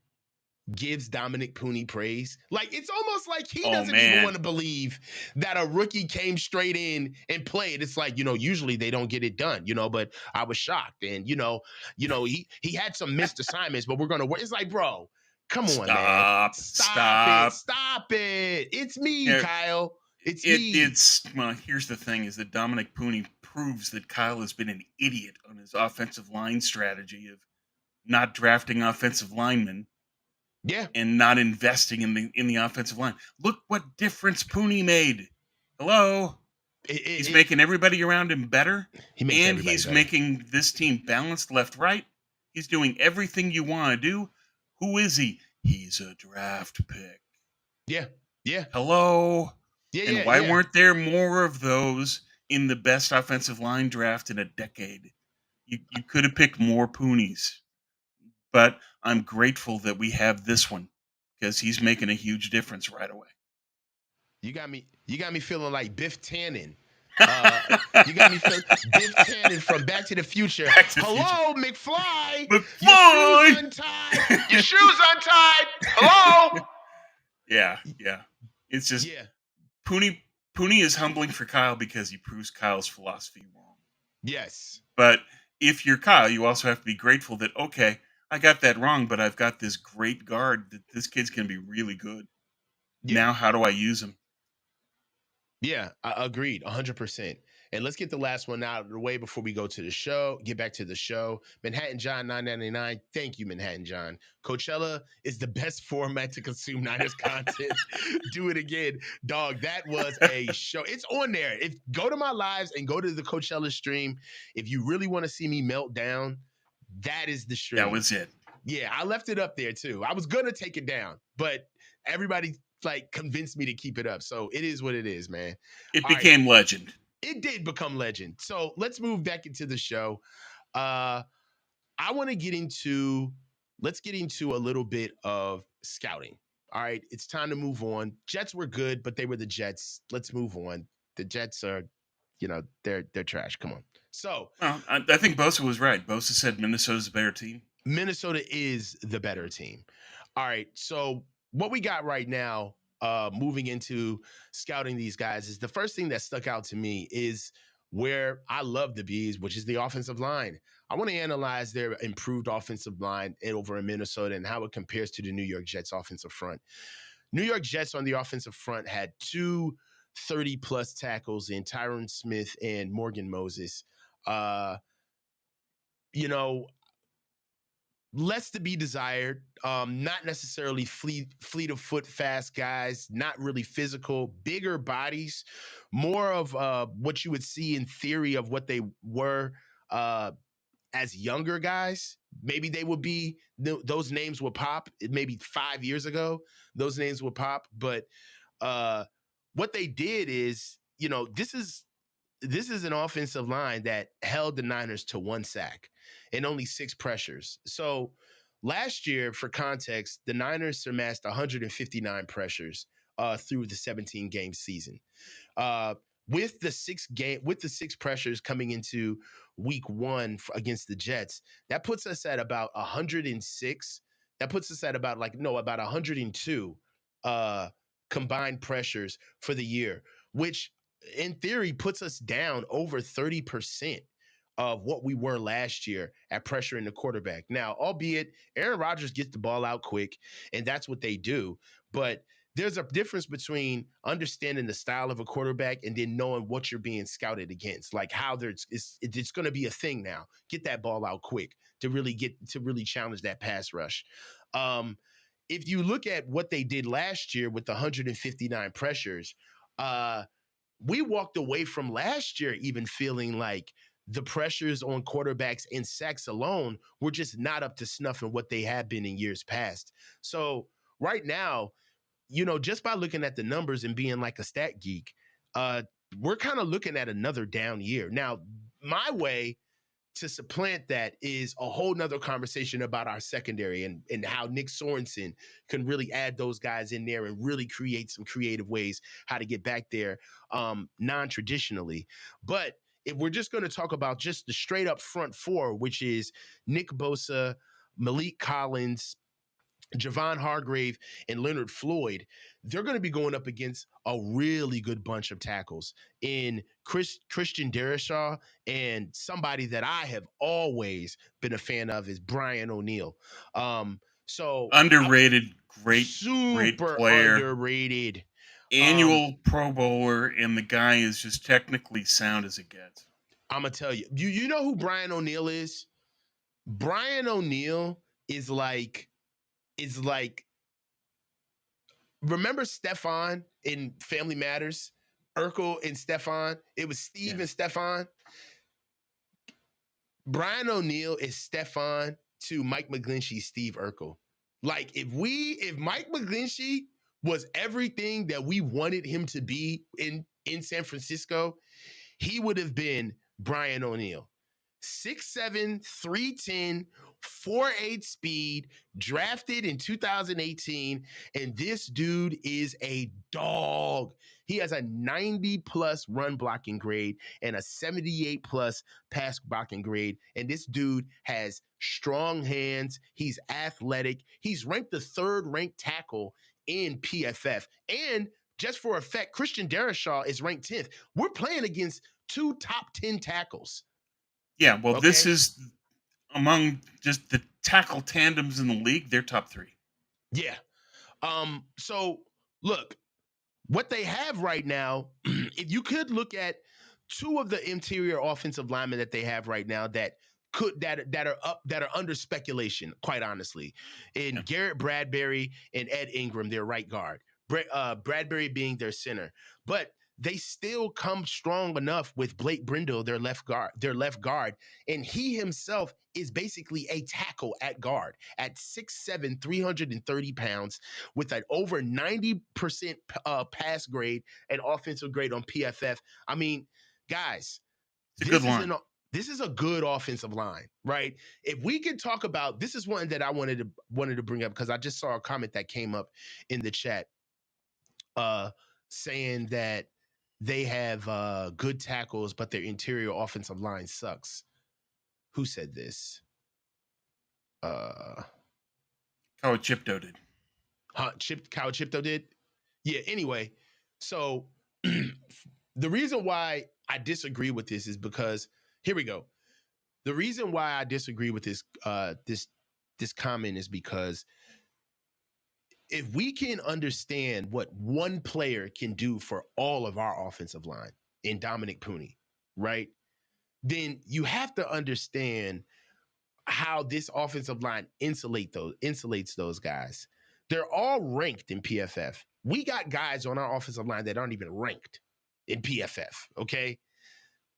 gives Dominic Pooney praise? Like it's almost like he Oh doesn't even want man, to believe that a rookie came straight in and played. It's like, you know, usually they don't get it done, you know, but I was shocked. And he had some missed assignments, but we're gonna work. It's like, bro, come on, man. Stop it. stop. Stop it. It's me, Here, Kyle. It's it me. it's well. Here's the thing: is that Dominic Pooney proves that Kyle has been an idiot on his offensive line strategy of not drafting offensive linemen Yeah. and not investing in the offensive line. Look what difference Pooney made. Hello. He's making everybody around him better, He makes and everybody he's better. making this team balanced left right. He's doing everything you want to do. Who is he? He's a draft pick. Yeah. Yeah. Hello. Yeah. And Yeah. why Yeah. weren't there more of those in the best offensive line draft in a decade? You could have picked more Poonies, but I'm grateful that we have this one because he's making a huge difference right away. You got me feeling like Biff Tannen. Uh, you got me feeling Biff Tannen from Back to the Future. Back to the Future. Hello, McFly. Your shoes McFly! untied. Your shoes untied. Hello. Yeah, yeah. It's just Yeah. Pooney. Pooney is humbling for Kyle because he proves Kyle's philosophy wrong. Yes. But if you're Kyle, you also have to be grateful that okay, I got that wrong, but I've got this great guard that this kid's gonna be really good. Yeah. Now, how do I use him? Yeah, agreed, 100%. And let's get the last one out of the way before we go to the show. Get back to the show. Manhattan John 999. Thank you, Manhattan John. Coachella is the best format to consume Niners content. Do it again, dog. That was a show. It's on there. If go to my lives and go to the Coachella stream, if you really want to see me melt down, that is the That stream. was it. Yeah, I left it up there too. I was gonna take it down, but everybody like convinced me to keep it up. So it is what it is, man. It All right. became legend. It did become legend. So let's move back into the show. Uh I want to get into let's get into a little bit of scouting. All right, it's time to move on. Jets were good, but they were the Jets. Let's move on. The Jets are, they're trash. Come on. So Well, I think Bosa was right. Bosa said Minnesota's a better team. Minnesota is the better team. All right. So what we got right now, moving into scouting these guys, is the first thing that stuck out to me is where I love the bees, which is the offensive line. I want to analyze their improved offensive line over in Minnesota and how it compares to the New York Jets offensive front. New York Jets on the offensive front had two 30-plus tackles in Tyron Smith and Morgan Moses. Uh, you know, less to be desired. Not necessarily fleet of foot fast guys, not really physical, bigger bodies, more of what you would see in theory of what they were uh, as younger guys. Maybe they would be those names would pop. Maybe 5 years ago, those names would pop. But uh, what they did is, this is an offensive line that held the Niners to 1 sack and only 6 pressures. So last year, for context, the Niners surpassed 159 pressures through the 17-game season. Uh, with the six pressures coming into week one against the Jets, that puts us at about 106. That puts us at about about 102 uh, combined pressures for the year, which in theory puts us down over 30% of what we were last year at pressuring the quarterback. Now, albeit Aaron Rodgers gets the ball out quick, and that's what they do, but there's a difference between understanding the style of a quarterback and then knowing what you're being scouted against, like how it's going to be a thing now. Get that ball out quick to really challenge that pass rush. Um, if you look at what they did last year with the 159 pressures, uh, we walked away from last year even feeling like the pressures on quarterbacks and sacks alone were just not up to snuff in what they have been in years past. So right now, just by looking at the numbers and being like a stat geek, uh, we're kind of looking at another down year. Now, my way to supplant that is a whole nother conversation about our secondary and how Nick Sorensen can really add those guys in there and really create some creative ways how to get back there non-traditionally. But if we're just going to talk about just the straight up front four, which is Nick Bosa, Malik Collins, Javon Hargrave, and Leonard Floyd, they're going to be going up against a really good bunch of tackles in Christian Darrisaw, and somebody that I have always been a fan of is Brian O'Neill. So Underrated, great super player, underrated. Um, annual Pro Bowler, and the guy is just technically sound as it gets. I'm gonna tell you, you know who Brian O'Neill is? Brian O'Neill is like remember Stefan in Family Matters? Urkel and Stefan. It was Steve Yeah. and Stefan. Brian O'Neill is Stefan to Mike McGlinchey's Steve Urkel. Like if Mike McGlinchey was everything that we wanted him to be in San Francisco, he would have been Brian O'Neill. 6'7", 310, 4'8" speed, drafted in 2018. And this dude is a dog. He has a 90 plus run blocking grade and a 78 plus pass blocking grade. And this dude has strong hands. He's athletic. He's ranked the third ranked tackle in PFF. And just for effect, Christian Darrisaw is ranked 10th. We're playing against two top 10 tackles. Yeah, well, this Okay. is among just the tackle tandems in the league. They're top three. Yeah. So look, what they have right now, if you could look at two of the interior offensive linemen that they have right now that are under speculation, quite honestly, in Yeah. Garrett Bradbury and Ed Ingram, their right guard. Bradbury being their center, but they still come strong enough with Blake Brindle, their left guard, and he himself is basically a tackle at guard at 6'7", 330 pounds, with an over 90% pass grade and offensive grade on PFF. I mean, guys, It's a good this is an line. this is a good offensive line, right? If we could talk about this, is one that I wanted to bring up because I just saw a comment that came up in the chat, uh, saying that they have good tackles, but their interior offensive line sucks. Who said this? Uh, How Chipto did. Kyle Chipto did. Yeah. Anyway, so the reason why I disagree with this is because here we go. The reason why I disagree with this comment is because if we can understand what one player can do for all of our offensive line in Dominic Pooney, right? Then you have to understand how this offensive line insulates those guys. They're all ranked in PFF. We got guys on our offensive line that aren't even ranked in PFF. Okay,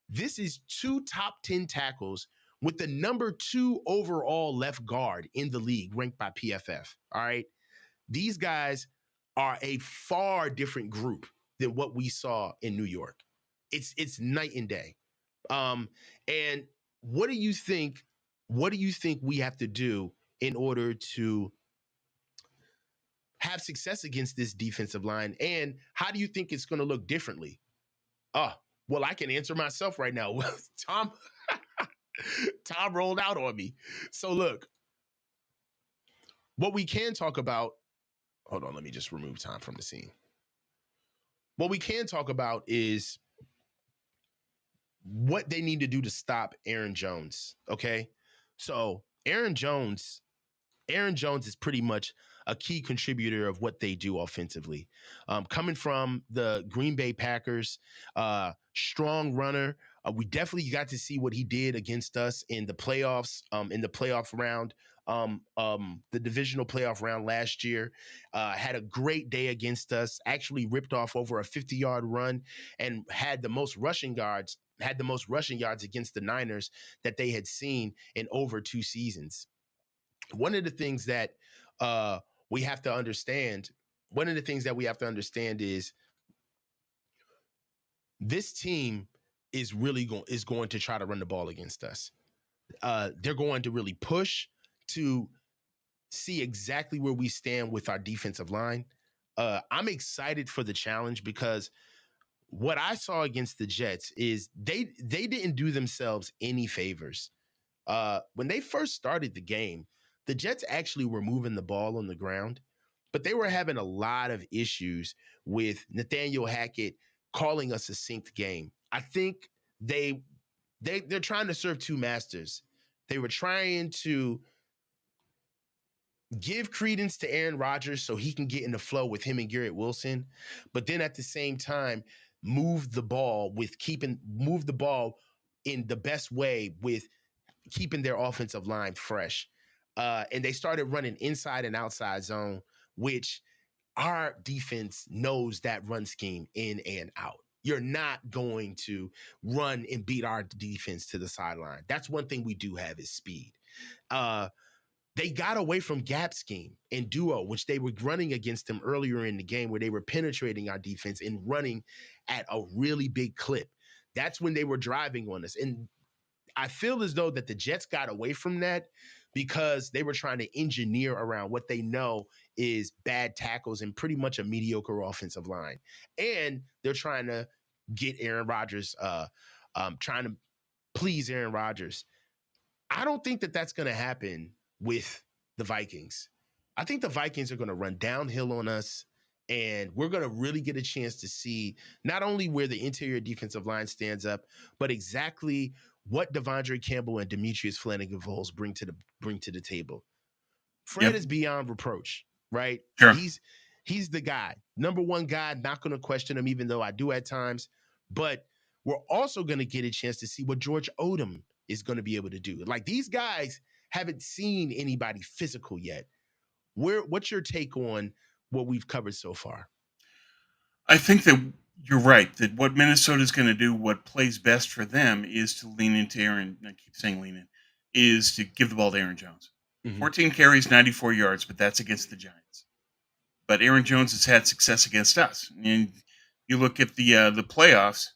this is two top 10 tackles with the number 2 overall left guard in the league, ranked by PFF. All right, these guys are a far different group than what we saw in New York. It's night and day. And what do you think? What do you think we have to do in order to have success against this defensive line? And how do you think it's going to look differently? Oh, well, I can answer myself right now. Tom, Tom rolled out on me. So look, what we can talk about. Hold on, let me just remove Tom from the scene. What we can talk about is what they need to do to stop Aaron Jones. Okay, so Aaron Jones is pretty much a key contributor of what they do offensively. Coming from the Green Bay Packers, strong runner. We definitely got to see what he did against us in the playoffs, in the playoff round, the divisional playoff round last year. Had a great day against us. Actually ripped off over a 50-yard run and had the most rushing yards. Had the most rushing yards against the Niners that they had seen in over 2 seasons. One of the things that uh, we have to understand, one of the things that we have to understand is this team is going to try to run the ball against us. They're going to really push to see exactly where we stand with our defensive line. I'm excited for the challenge because what I saw against the Jets is they didn't do themselves any favors. When they first started the game, the Jets actually were moving the ball on the ground, but they were having a lot of issues with Nathaniel Hackett calling us a synced game. I think they they're trying to serve two masters. They were trying to give credence to Aaron Rodgers so he can get in the flow with him and Garrett Wilson, but then at the same time move the ball in the best way with keeping their offensive line fresh. And they started running inside and outside zone, which our defense knows that run scheme in and out. You're not going to run and beat our defense to the sideline. That's one thing we do have is speed. Uh, they got away from gap scheme and duo, which they were running against them earlier in the game, where they were penetrating our defense and running at a really big clip. That's when they were driving on us. And I feel as though that the Jets got away from that because they were trying to engineer around what they know is bad tackles and pretty much a mediocre offensive line. And they're trying to get Aaron Rodgers, trying to please Aaron Rodgers. I don't think that that's going to happen with the Vikings. I think the Vikings are going to run downhill on us, and we're going to really get a chance to see not only where the interior defensive line stands up, but exactly what Devondre Campbell and Demetrius Flanagan-Vols bring to the table. Fred Yep. is beyond reproach, right? Sure. He's the guy, number one guy. Not going to question him, even though I do at times. But we're also going to get a chance to see what George Odom is going to be able to do. Like these guys haven't seen anybody physical yet. What's your take on what we've covered so far? I think that you're right. That what Minnesota's going to do, what plays best for them, is to lean into Aaron. I keep saying lean in, is to give the ball to Aaron Jones. Mm-hmm. 14 carries, 94 yards, but that's against the Giants. But Aaron Jones has had success against us. And you look at the playoffs.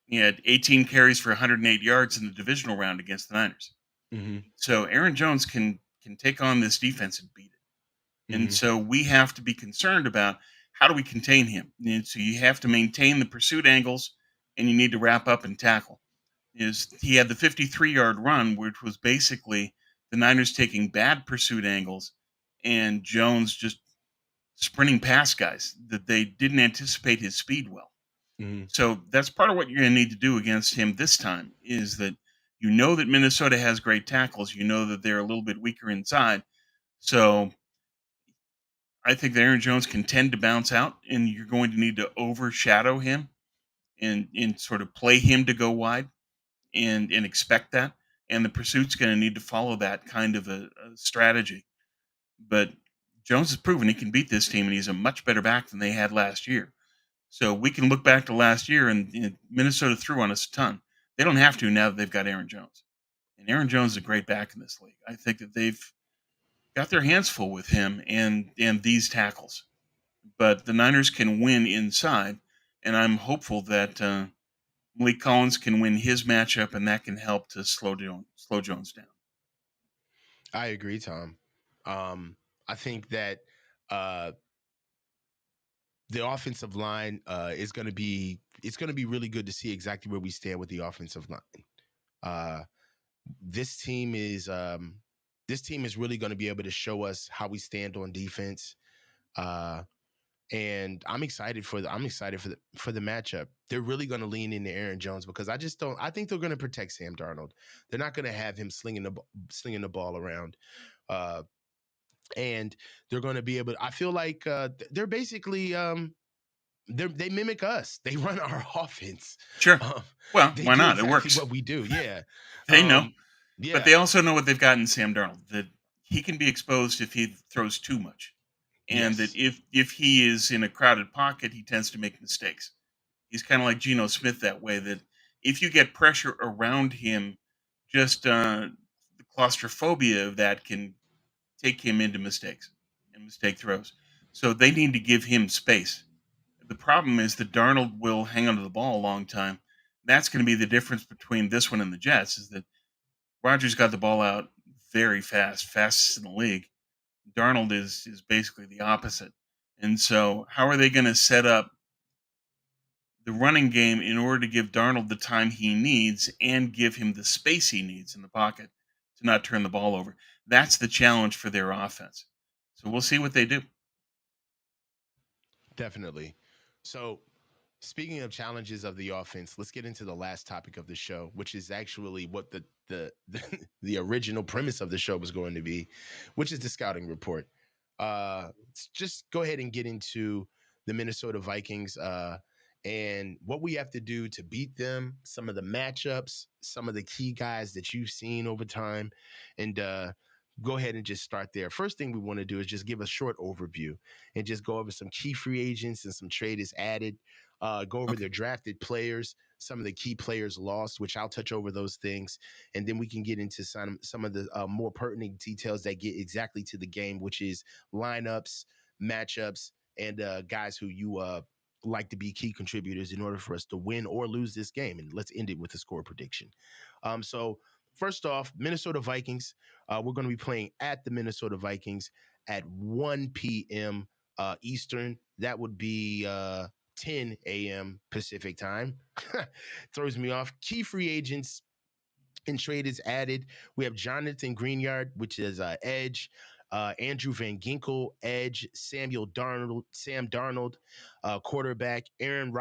He had 18 carries for 108 yards in the divisional round against the Niners. Mm-hmm. So Aaron Jones can take on this defense and beat it. And Mm-hmm. so we have to be concerned about how do we contain him. And so you have to maintain the pursuit angles, and you need to wrap up and tackle. Is he had the 53-yard run, which was basically the Niners taking bad pursuit angles and Jones just sprinting past guys that they didn't anticipate his speed well. Mm-hmm. So that's part of what you're going to need to do against him this time is that you know that Minnesota has great tackles. You know that they're a little bit weaker inside. So I think that Aaron Jones can tend to bounce out, and you're going to need to overshadow him and sort of play him to go wide and expect that. and the pursuit's going to need to follow that kind of a strategy. But Jones has proven he can beat this team, and he's a much better back than they had last year. So we can look back to last year, and Minnesota threw on us a ton. They don't have to now that they've got Aaron Jones. And Aaron Jones is a great back in this league. I think that they've got their hands full with him and these tackles. But the Niners can win inside, and I'm hopeful that Malik Collins can win his matchup, and that can help to slow Jones down. I agree, Tom. I think that uh, the offensive line is going to be it's going to be really good to see exactly where we stand with the offensive line. Uh, this team is really going to be able to show us how we stand on defense. Uh, and I'm excited for the matchup. They're really going to lean into Aaron Jones because I just don't. I think they're going to protect Sam Darnold. They're not going to have him slinging the ball around. Uh, and they're going to be able. I feel like they're basically they mimic us. They run our offense. Sure. Um, Well, they why do not? It exactly works. what we do. Yeah. They know, Um, but yeah. they also know what they've got in Sam Darnold. That he can be exposed if he throws too much, and that Yes. if he is in a crowded pocket, he tends to make mistakes. He's kind of like Geno Smith that way. That if you get pressure around him, just the claustrophobia of that can take him into mistakes and mistake throws. So they need to give him space. The problem is that Darnold will hang onto the ball a long time. That's going to be the difference between this one and the Jets. Is that Rodgers got the ball out very fast, fastest in the league. Darnold is basically the opposite. And so, how are they going to set up the running game in order to give Darnold the time he needs and give him the space he needs in the pocket to not turn the ball over? That's the challenge for their offense. So we'll see what they do. Definitely. So, speaking of challenges of the offense, let's get into the last topic of the show, which is actually what the original premise of the show was going to be, which is the scouting report. Let's just go ahead and get into the Minnesota Vikings and what we have to do to beat them, some of the matchups, some of the key guys that you've seen over time, and go ahead and just start there. First thing we want to do is just give a short overview and just go over some key free agents and some traders added, go over Okay. their drafted players, some of the key players lost, which I'll touch over those things, and then we can get into some of the more pertinent details that get exactly to the game, which is lineups, matchups, and guys who you like to be key contributors in order for us to win or lose this game. And let's end it with a score prediction. So first off, Minnesota Vikings. We're going to be playing at the Minnesota Vikings at 1 p.m. Eastern. That would be 10 a.m. Pacific time. Throws me off. Key free agents and trade is added. We have Jonathan Greenyard, which is edge. Andrew Van Ginkel, edge. Sam Darnold, quarterback. Aaron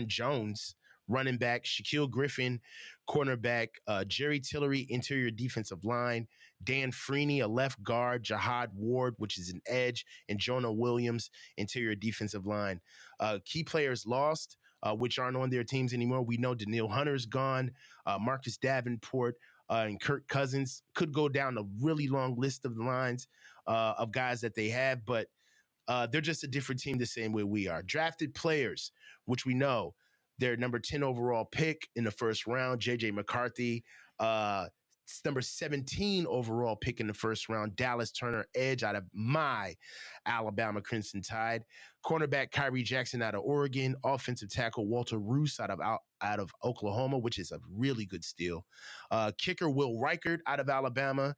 Jones, running back. Shaquille Griffin, cornerback. Jerry Tillery, interior defensive line. Dan Freeney, a left guard. Jahad Ward, which is an edge, and Jonah Williams, interior defensive line. Key players lost, which aren't on their teams anymore. We know Daniil Hunter's gone. Marcus Davenport, and Kirk Cousins could go down a really long list of lines of guys that they have, but they're just a different team the same way we are. Drafted players, which we know their number 10 overall pick in the first round, JJ McCarthy. Uh, Number 17 overall pick in the first round, Dallas Turner, edge out of my Alabama Crimson Tide. Cornerback Kyrie Jackson out of Oregon. Offensive tackle Walter Roos out of Oklahoma, which is a really good steal. Kicker Will Reichert out of Alabama.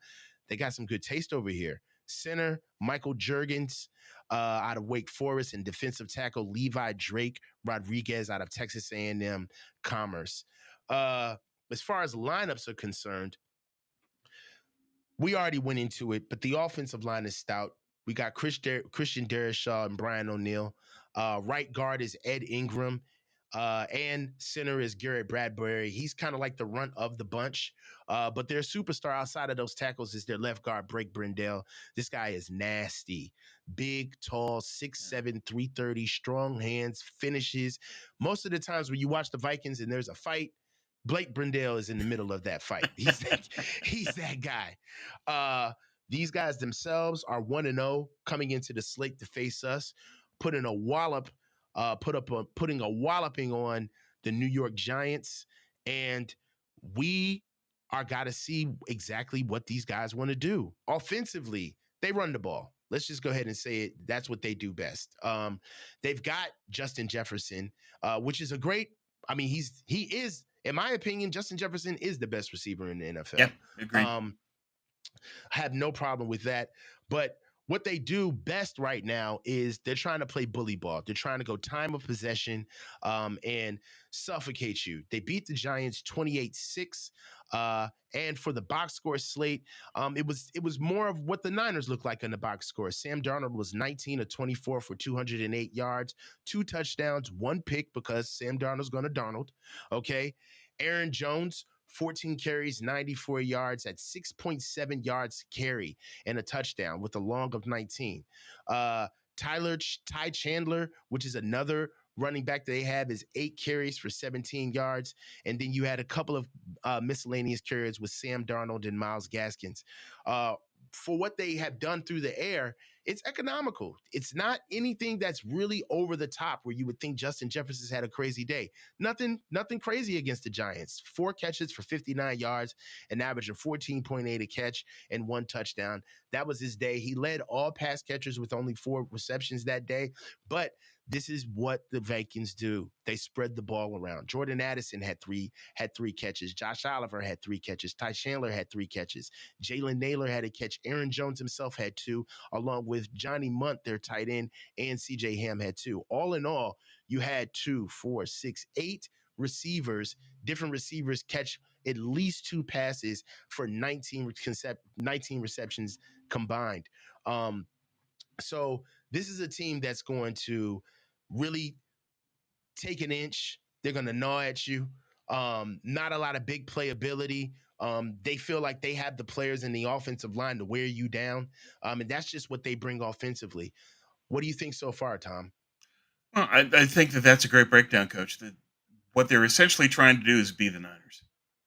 They got some good taste over here. Center Michael Jurgens out of Wake Forest, and defensive tackle Levi Drake Rodriguez out of Texas A&M Commerce. Uh, as far as lineups are concerned, we already went into it, but the offensive line is stout. We got Christian Darrisaw and Brian O'Neill. Right guard is Ed Ingram. And center is Garrett Bradbury. He's kind of like the runt of the bunch. But their superstar outside of those tackles is their left guard, Blake Brindell. This guy is nasty. Big, tall, 6'7, 330, strong hands, finishes. Most of the times when you watch the Vikings and there's a fight, Blake Brindle is in the middle of that fight. He's that guy. Uh, these guys themselves are 1-0 coming into the slate to face us, putting a wallop, putting a walloping on the New York Giants, and we are got to see exactly what these guys want to do offensively. They run the ball. Let's just go ahead and say it. That's what they do best. They've got Justin Jefferson, which is a great. I mean, he is, in my opinion, Justin Jefferson is the best receiver in the Yeah, NFL. agreed. Um, I have no problem with that. But what they do best right now is they're trying to play bully ball. They're trying to go time of possession and suffocate you. They beat the Giants 28-6. And for the box score slate, it was more of what the Niners looked like in the box score. Sam Darnold was 19 of 24 for 208 yards, 2 touchdowns, 1 pick because Sam Darnold's going to Darnold. Okay. Aaron Jones, 14 carries, 94 yards at 6.7 yards carry and a touchdown with a long of 19. Uh, Ty Chandler, which is another running back that they have, is 8 carries for 17 yards. And then you had a couple of miscellaneous carries with Sam Darnold and Miles Gaskins. For what they have done through the air, it's economical. It's not anything that's really over the top where you would think Justin Jefferson's had a crazy day. Nothing crazy against the Giants. 4 catches for 59 yards, an average of 14.8 a catch, and 1 touchdown. That was his day. He led all pass catchers with only 4 receptions that day. But this is what the Vikings do. They spread the ball around. Jordan Addison had three catches. Josh Oliver had 3 catches. Ty Chandler had 3 catches. Jalen Naylor had a catch. Aaron Jones himself had 2, along with Johnny Munt, their tight end, and CJ Ham had 2. All in all, you had 2, 4, 6, 8 receivers, different receivers catch at least 2 passes for 19 receptions combined. Um, so this is a team that's going to really take an inch. They're going to gnaw at you. Not a lot of big playability. They feel like they have the players in the offensive line to wear you down. And that's just what they bring offensively. What do you think so far, Tom? Well, I think that that's a great breakdown, Coach. That what they're essentially trying to do is be the Niners.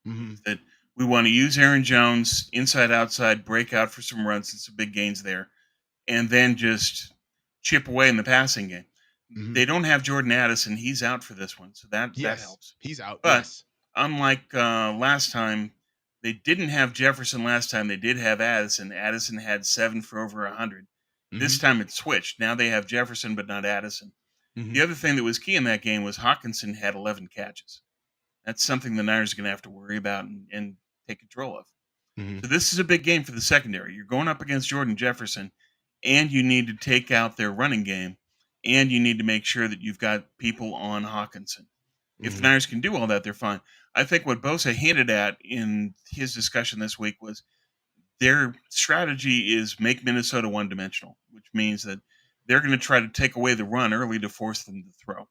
Is Mm-hmm. that we want to use Aaron Jones inside outside, break out for some runs and some big gains there, and then just chip away in the passing game. Mm-hmm. They don't have Jordan Addison; he's out for this one, so that Yes, helps. he's out. But Yes. unlike last time, they didn't have Jefferson last time. They did have Addison. Addison had 7 for over 100. This Mm-hmm. time it switched. Now they have Jefferson, but not Addison. Mm-hmm. The other thing that was key in that game was Hawkinson had 11 catches. That's something the Niners are going to have to worry about and take control of. Mm-hmm. So this is a big game for the secondary. You're going up against Jordan Jefferson, and you need to take out their running game, and you need to make sure that you've got people on Hawkinson. If the Mm-hmm. Niners can do all that, they're fine. I think what Bosa hinted at in his discussion this week was their strategy is make Minnesota one dimensional, which means that they're going to try to take away the run early to force them to throw.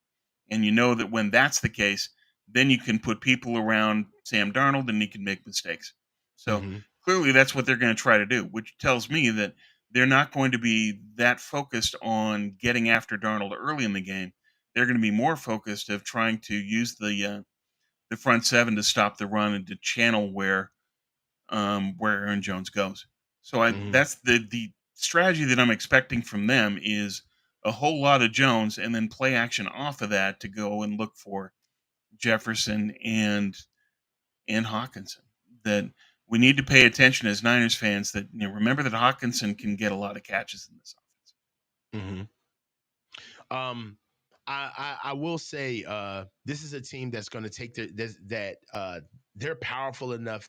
And you know that when that's the case, then you can put people around Sam Darnold and he can make mistakes. So Mm-hmm. clearly that's what they're going to try to do, which tells me that they're not going to be that focused on getting after Darnold early in the game. They're going to be more focused of trying to use the front seven to stop the run and to channel where Aaron Jones goes. So Mm-hmm. that's the strategy that I'm expecting from them is a whole lot of Jones and then play action off of that to go and look for Jefferson and Hawkinson. That we need to pay attention as Niners fans that remember that Hawkinson can get a lot of catches in this offense. Mm-hmm. Um, I will say this is a team that's going to take they're powerful enough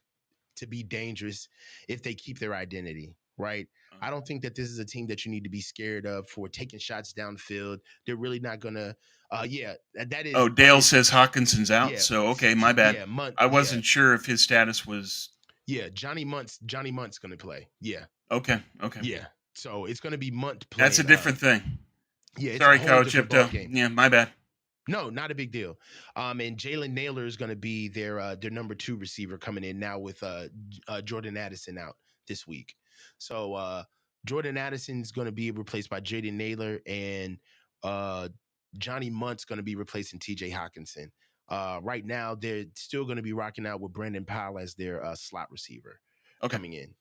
to be dangerous if they keep their identity, right? I don't think that this is a team that you need to be scared of for taking shots downfield. They're really not gonna. Yeah, Oh, that Dale is says Hawkinson's out. yeah, So okay, my bad. yeah, Munt, I yeah, wasn't sure if his status was yeah. Johnny Munt's gonna play. Yeah, okay. Okay, yeah. So it's gonna be Munt that's a playing. different thing. Yeah, it's a Sorry, whole Coach different ball Ipto. game. Yeah, my bad. No, not a big deal. And Jalen Naylor is going to be their number 2 receiver coming in now with Jordan Addison out this week. So Jordan Addison is going to be replaced by Jaden Naylor, and uh, Johnny Munt's going to be replacing T.J. Hawkinson. Right now, they're still going to be rocking out with Brandon Powell as their slot receiver Okay. coming in.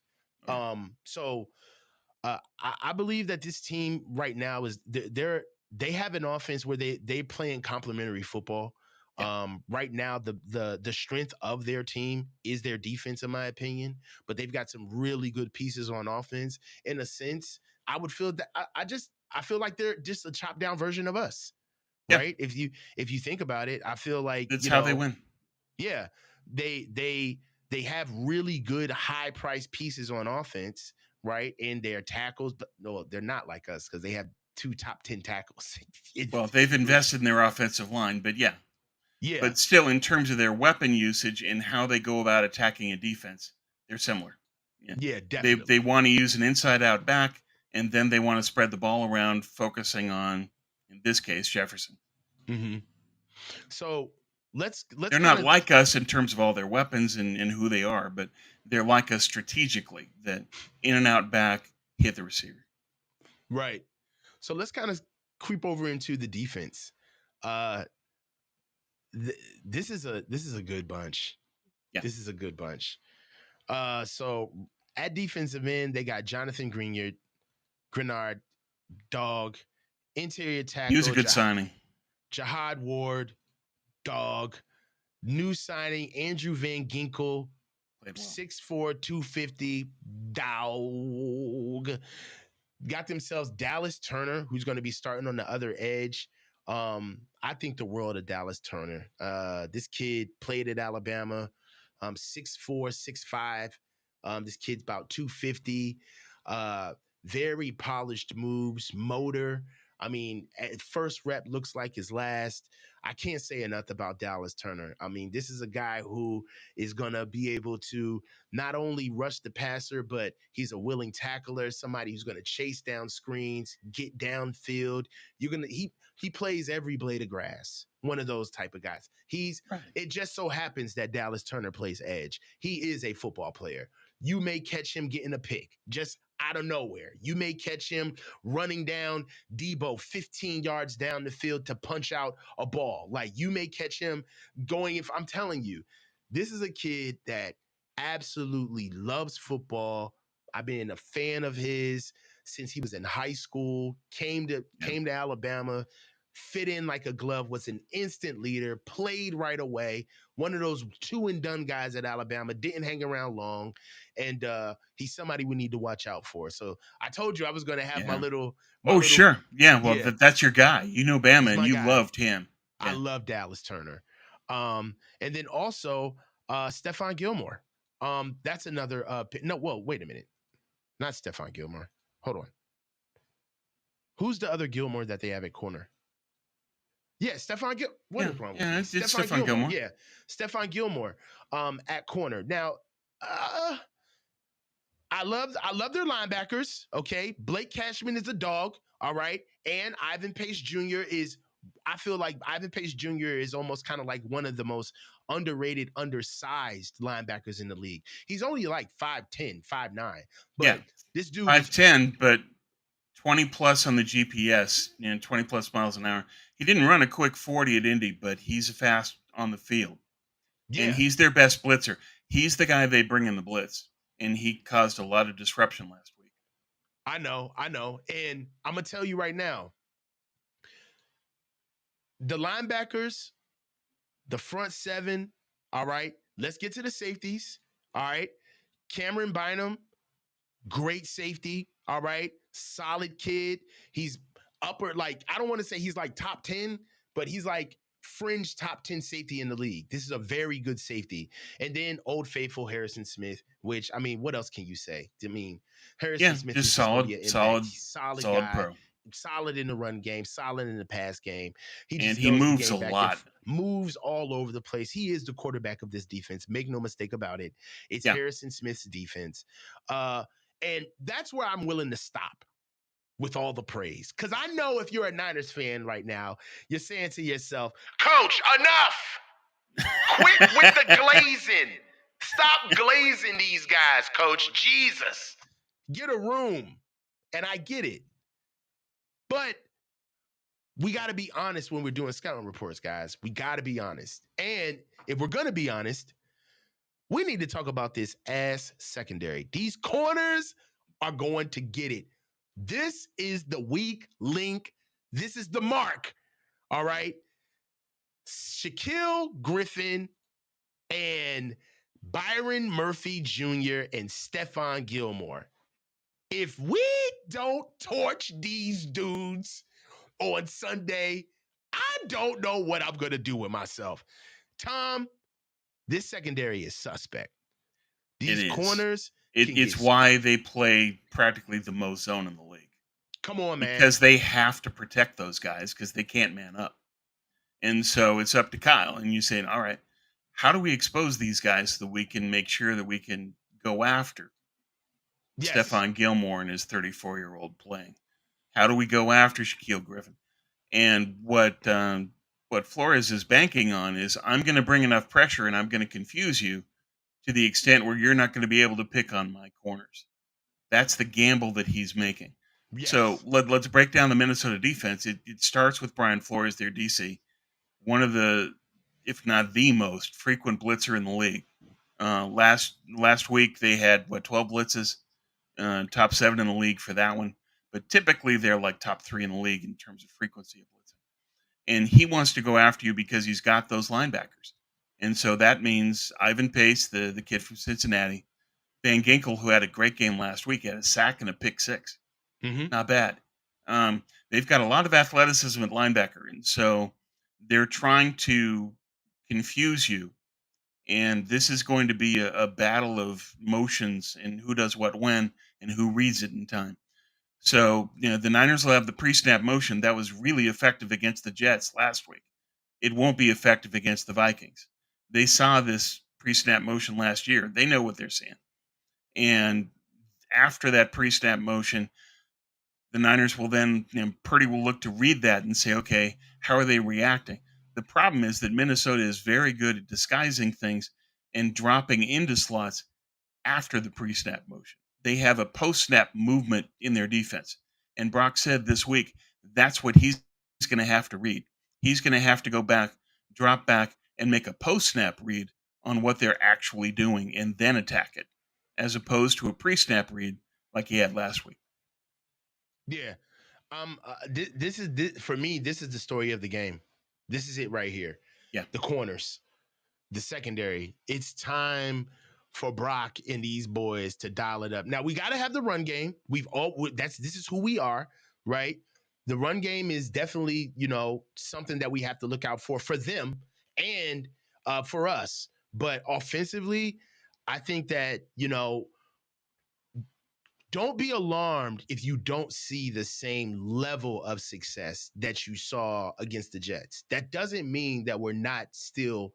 Okay. I believe that this team right now is they have an offense where they play in complementary football. Yeah. Right now, the strength of their team is their defense, in my opinion. But they've got some really good pieces on offense. In a sense, I would feel that I feel like they're just a chopped down version of us, Yeah. right? If you think about it, I feel like That's how they win. yeah, they they they have really good high price pieces on offense, right? In their tackles, but no, they're not like us because they have two top 10 tackles. Well, they've invested in their offensive line, but yeah. Yeah, But still, in terms of their weapon usage and how they go about attacking a defense, they're similar. Yeah. yeah, They definitely. want to use an inside out back, and then they want to spread the ball around, focusing on, in this case, Jefferson. Hmm. So let's They're kind not of like us in terms of all their weapons and who they are, but they're like us strategically, that in and out back hit the receiver. right. So let's kind of creep over into the defense. Uh, this is a good bunch. Yeah. This is a good bunch. So at defensive end, they got Jonathan Grenard, dog. Interior He was a tackle, good signing. Jihad Ward, dog. New signing, Andrew Van Ginkel, Played well. 6'4", 250, dog. Got themselves Dallas Turner, who's going to be starting on the other edge. I think the world of Dallas Turner. This kid played at Alabama, 6'4", 6'5". This kid's about 250. Uh, very polished moves, motor. I mean, at first rep looks like his last. I can't say enough about Dallas Turner. I mean, this is a guy who is going to be able to not only rush the passer, but he's a willing tackler, somebody who's going to chase down screens, get downfield. He plays every blade of grass. One of those type of guys. Right. It just so happens that Dallas Turner plays edge. He is a football player. You may catch him getting a pick just out of nowhere. You may catch him running down Debo 15 yards down the field to punch out a ball. Like you may catch him going, if I'm telling you, this is a kid that absolutely loves football. I've been a fan of his since he was in high school. Yeah. Came to Alabama, fit in like a glove, was an instant leader, played right away. One of those two and done guys at Alabama, didn't hang around long, and he's somebody we need to watch out for. So I told you I was going to have Yeah. my Oh, little sure. Yeah. Well, yeah. that's your guy. You know He's Bama, and my you guy. loved him. I Yeah. love Dallas Turner. And then also Stephon Gilmore. That's another no, whoa, wait a minute. Not Stephon Gilmore. Hold on. Who's the other Gilmore that they have at corner? Yeah, Stephon Gil. What Yeah. is wrong with Yeah. me? It's Stephon Stephon Gilmore. Gilmore. Yeah, Stephon Gilmore. At corner. Now, uh, I love their linebackers. Okay, Blake Cashman is a dog. All right, and Ivan Pace Jr. is. I feel like Ivan Pace Jr. is almost kind of like one of the most underrated, undersized linebackers in the league. He's only like 5'10", 5'9", Yeah. but this dude is 5'10", but 20 plus on the GPS, 20 plus miles an hour. He didn't run a quick 40 at Indy, but he's fast on the field. And yeah. he's their best blitzer. He's the guy they bring in the blitz. And he caused a lot of disruption last week. I know, and I'm gonna tell you right now, the linebackers, the front seven. All right, let's get to the safeties. All right, Cameron Bynum, great safety. All right. Solid kid. He's upper, like, I don't want to say he's like top 10, but he's like fringe top 10 safety in the league. This is a very good safety. And then Old Faithful Harrison Smith, which, I mean, what else can you say? I mean, Harrison Yeah, Smith is just just going to solid, be an impact. solid, He's a solid solid guy. pro. Solid in the run game, solid in the pass game. He And just he knows the moves a game back and lot. moves all over the place. He is the quarterback of this defense. Make no mistake about it. It's Yeah. Harrison Smith's defense. And that's where I'm willing to stop with all the praise. Because I know if you're a Niners fan right now, you're saying to yourself, Coach, enough. Quit with the glazing. Stop glazing these guys, Coach. Jesus. Get a room. And I get it. But we got to be honest when we're doing scouting reports, guys. We got to be honest. And if we're going to be honest, we need to talk about this ass secondary. These corners are going to get it. This is the weak link. This is the mark. All right. Shaquille Griffin and Byron Murphy Jr. and Stephon Gilmore. If we don't torch these dudes on Sunday, I don't know what I'm going to do with myself. Tom, this secondary is suspect. It These is. corners can It's get, why they play practically the most zone in the league, come on, man. because they have to protect those guys because they can't man up. And so it's up to Kyle. And you say, all right, how do we expose these guys so that we can make sure that we can go after Yes. Stephon Gilmore and his 34-year-old playing? How do we go after Shaquille Griffin? And what Flores is banking on is, I'm going to bring enough pressure and I'm going to confuse you to the extent where you're not going to be able to pick on my corners. That's the gamble that he's making. So Yes. let's break down the Minnesota defense. It starts with Brian Flores, their DC, one of the, if not the most frequent blitzer in the league. Last week they had 12 blitzes, top 7 in the league for that one. But typically they're like top 3 in the league in terms of frequency of blitzing. And he wants to go after you because he's got those linebackers. And so that means Ivan Pace, the kid from Cincinnati, Van Ginkel, who had a great game last week, had a sack and a pick six. Mm-hmm. Not bad. They've got a lot of athleticism at linebacker, and so they're trying to confuse you. And this is going to be a battle of motions and who does what when and who reads it in time. So, the Niners will have the pre-snap motion that was really effective against the Jets last week. It won't be effective against the Vikings. They saw this pre-snap motion last year. They know what they're seeing. And after that pre-snap motion, the Niners will then, Purdy will look to read that and say, okay, how are they reacting? The problem is that Minnesota is very good at disguising things and dropping into slots after the pre-snap motion. They have a post-snap movement in their defense. And Brock said this week, that's what he's going to have to read. He's going to have to go back, drop back, and make a post-snap read on what they're actually doing and then attack it, as opposed to a pre-snap read like he had last week. Yeah. This is for me. This is the story of the game. This is it right here. Yeah. The corners, the secondary. It's time for Brock and these boys to dial it up. Now we got to have the run game. This is who we are, right? The run game is definitely something that we have to look out for them and for us. But offensively, I think that don't be alarmed if you don't see the same level of success that you saw against the Jets. That doesn't mean that we're not still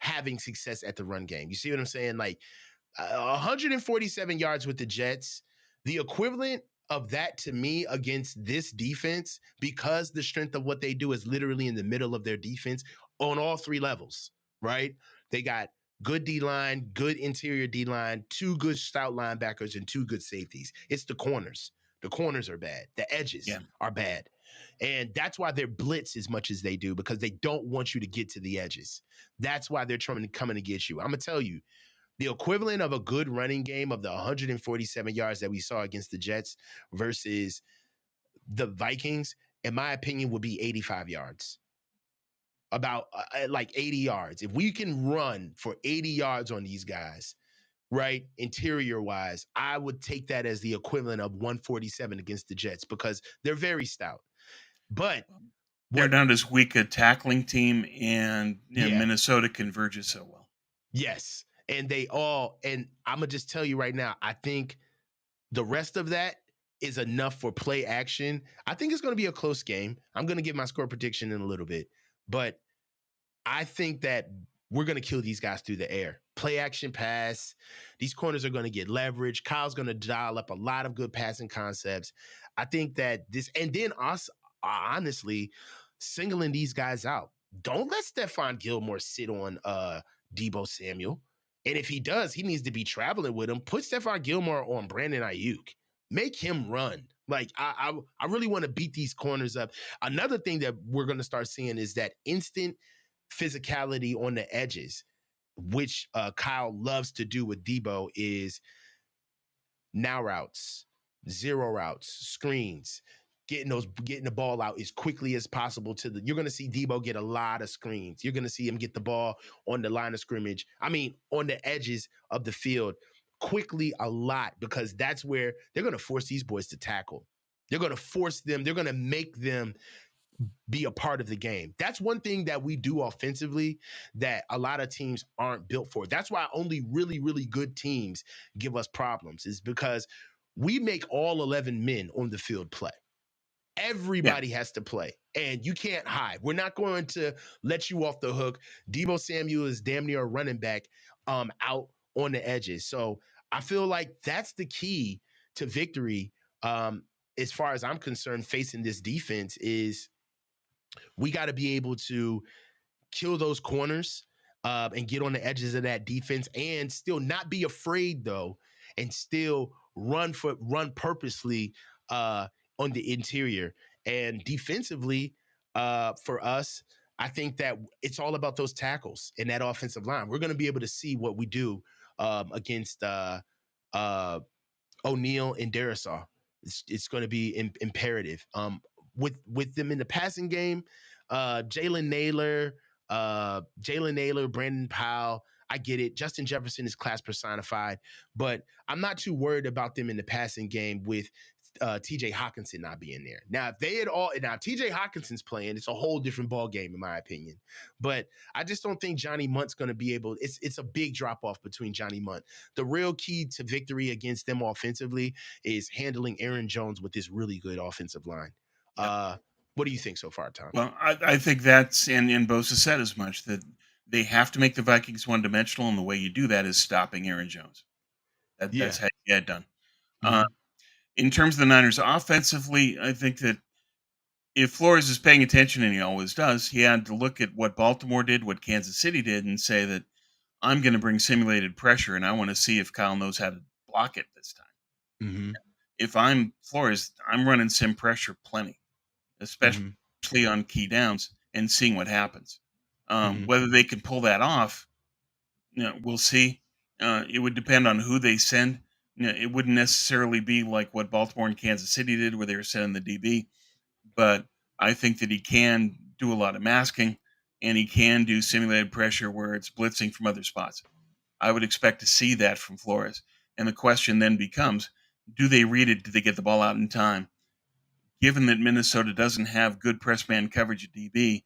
having success at the run game. You see what I'm saying? Like 147 yards with the Jets, the equivalent of that to me against this defense, because the strength of what they do is literally in the middle of their defense on all 3 levels, right? They got good D line, good interior D line, 2 good stout linebackers, and 2 good safeties. It's the corners. The corners are bad. The edges Yeah. are bad. And that's why they're blitz as much as they do, because they don't want you to get to the edges. That's why they're trying to come in to get you. I'm going to tell you, the equivalent of a good running game of the 147 yards that we saw against the Jets versus the Vikings, in my opinion, would be 85 yards. About like 80 yards. If we can run for 80 yards on these guys, right, interior wise, I would take that as the equivalent of 147 against the Jets because they're very stout. But They're what, not as weak a tackling team, and yeah, Minnesota converges so well. yes. And I'm going to just tell you right now, I think the rest of that is enough for play action. I think it's going to be a close game. I'm going to give my score prediction in a little bit, but I think that we're going to kill these guys through the air. Play action pass. These corners are going to get leverage. Kyle's going to dial up a lot of good passing concepts. I think that and then us, honestly, singling these guys out. Don't let Stephon Gilmore sit on Debo Samuel. And if he does, he needs to be traveling with him. Put Stephon Gilmore on Brandon Ayuk. make him run. Like I really want to beat these corners up. Another thing that we're going to start seeing is that instant physicality on the edges, which Kyle loves to do with Debo, is now routes, zero routes, screens, getting the ball out as quickly as possible to the. You're going to see Debo get a lot of screens. You're going to see him get the ball on the line of scrimmage. I mean, on the edges of the field quickly a lot, because that's where they're going to force these boys to tackle. They're going to force them. They're going to make them be a part of the game. That's one thing that we do offensively that a lot of teams aren't built for. That's why only really, really good teams give us problems, is because we make all 11 men on the field play. Yeah. Everybody has to play, and you can't hide. We're not going to let you off the hook. Debo Samuel is damn near a running back out on the edges. So I feel like that's the key to victory, as far as I'm concerned, facing this defense is we got to be able to kill those corners and get on the edges of that defense, and still not be afraid though, and still run purposely on the interior. And defensively, for us, I think that it's all about those tackles in that offensive line. We're going to be able to see what we do against uh, O'Neal and Darisaw. It's going to be imperative. With them in the passing game, Jalen Naylor, Brandon Powell. I get it. Justin Jefferson is class personified, but I'm not too worried about them in the passing game with TJ Hawkinson not being there. Now, if they had all now TJ Hawkinson's playing, it's a whole different ball game in my opinion. But I just don't think Johnny Munt's going to be able. It's a big drop off between Johnny Munt. The real key to victory against them offensively is handling Aaron Jones with this really good offensive line. Yeah. Uh, what do you think so far, Tom? Well, I think that's and Bosa said as much that they have to make the Vikings one dimensional, and the way you do that is stopping Aaron Jones. That's Yeah. how you get it done. Uh, Hmm. in terms of the Niners offensively, I think that if Flores is paying attention, and he always does, he had to look at what Baltimore did, what Kansas City did, and say that I'm going to bring simulated pressure, and I want to see if Kyle knows how to block it this time. Hmm. If I'm Flores, I'm running sim pressure plenty, Hmm. especially on key downs, and seeing what happens. Hmm. Whether they can pull that off, we'll see. It would depend on who they send. It wouldn't necessarily be like what Baltimore and Kansas City did, where they were sending the DB. But I think that he can do a lot of masking, and he can do simulated pressure where it's blitzing from other spots. I would expect to see that from Flores. And the question then becomes, do they read it? Do they get the ball out in time? Given that Minnesota doesn't have good press man coverage at DB,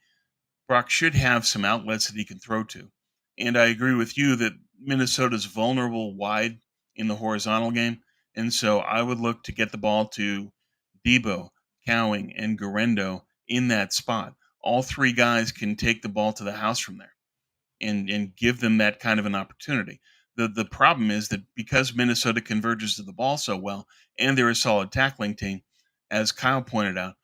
Brock should have some outlets that he can throw to. And I agree with you that Minnesota's vulnerable wide in the horizontal game. And so I would look to get the ball to Debo, Cowing, and Garendo in that spot. All three guys can take the ball to the house from there and give them that kind of an opportunity. The problem is that because Minnesota converges to the ball so well and they're a solid tackling team, as Kyle pointed out,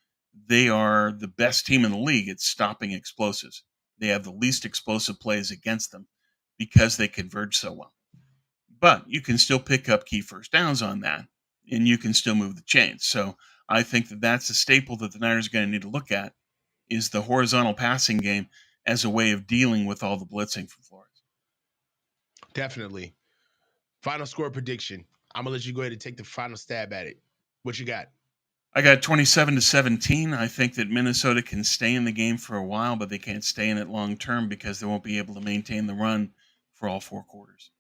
they are the best team in the league at stopping explosives. They have the least explosive plays against them because they converge so well. But you can still pick up key first downs on that, and you can still move the chains. So I think that that's a staple that the Niners are going to need to look at is the horizontal passing game as a way of dealing with all the blitzing from Flores. Definitely. Final score prediction. I'm gonna let you go ahead and take the final stab at it. What you got? I got 27-17. I think that Minnesota can stay in the game for a while, but they can't stay in it long term because they won't be able to maintain the run for all four quarters.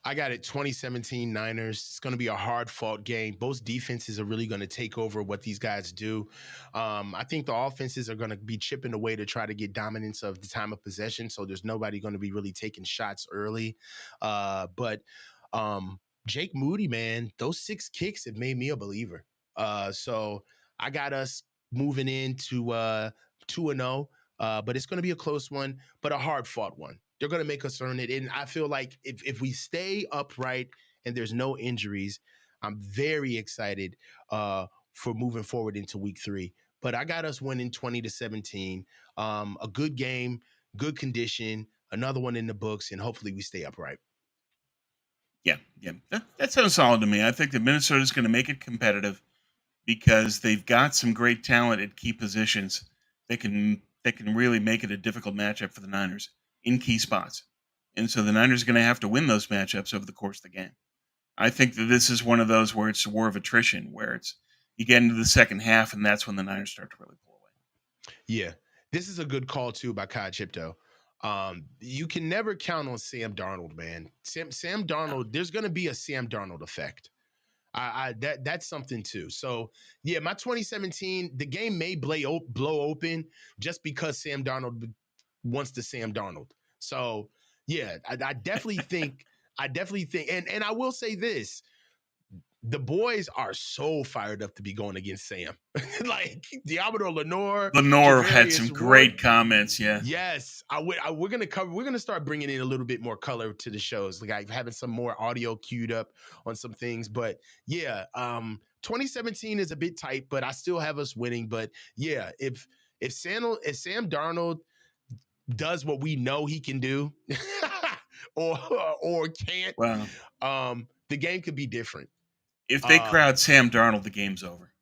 I got it 2017 Niners. It's going to be a hard fought game. Both defenses are really going to take over what these guys do. I think the offenses are going to be chipping away to try to get dominance of the time of possession. So there's nobody going to be really taking shots early. But Jake Moody, man, those 6 kicks have made me a believer. So I got us moving into 2-0. But it's going to be a close one, but a hard fought one. They're going to make us earn it. And I feel like if we stay upright and there's no injuries, I'm very excited for moving forward into week 3. But I got us winning 20-17. A good game, good condition, another one in the books, and hopefully we stay upright. Yeah. That sounds solid to me. I think that Minnesota's going to make it competitive because they've got some great talent at key positions. They can really make it a difficult matchup for the Niners in key spots. And so the Niners are going to have to win those matchups over the course of the game. I think that this is one of those where it's a war of attrition, where it's you get into the second half and that's when the Niners start to really pull away. Yeah. This is a good call too by Kai Chipto. You can never count on Sam Darnold, man. Sam No. Darnold, there's gonna be a Sam Darnold effect. That's something too. So yeah, my 2017, the game may blow open just because Sam Darnold wants to Sam Darnold. So yeah, I definitely think, and I will say this: the boys are so fired up to be going against Sam. Like Diablo Lenore, Lenore had some Javarius Ward. great comments. Yeah. Yes, we're gonna cover. We're gonna start bringing in a little bit more color to the shows, like having some more audio queued up on some things. But yeah, 2017 is a bit tight, but I still have us winning. But yeah, if Sam Darnold does what we know he can do, or or can't, Well, the game could be different. if they Uh, crowd Sam Darnold, the game's over.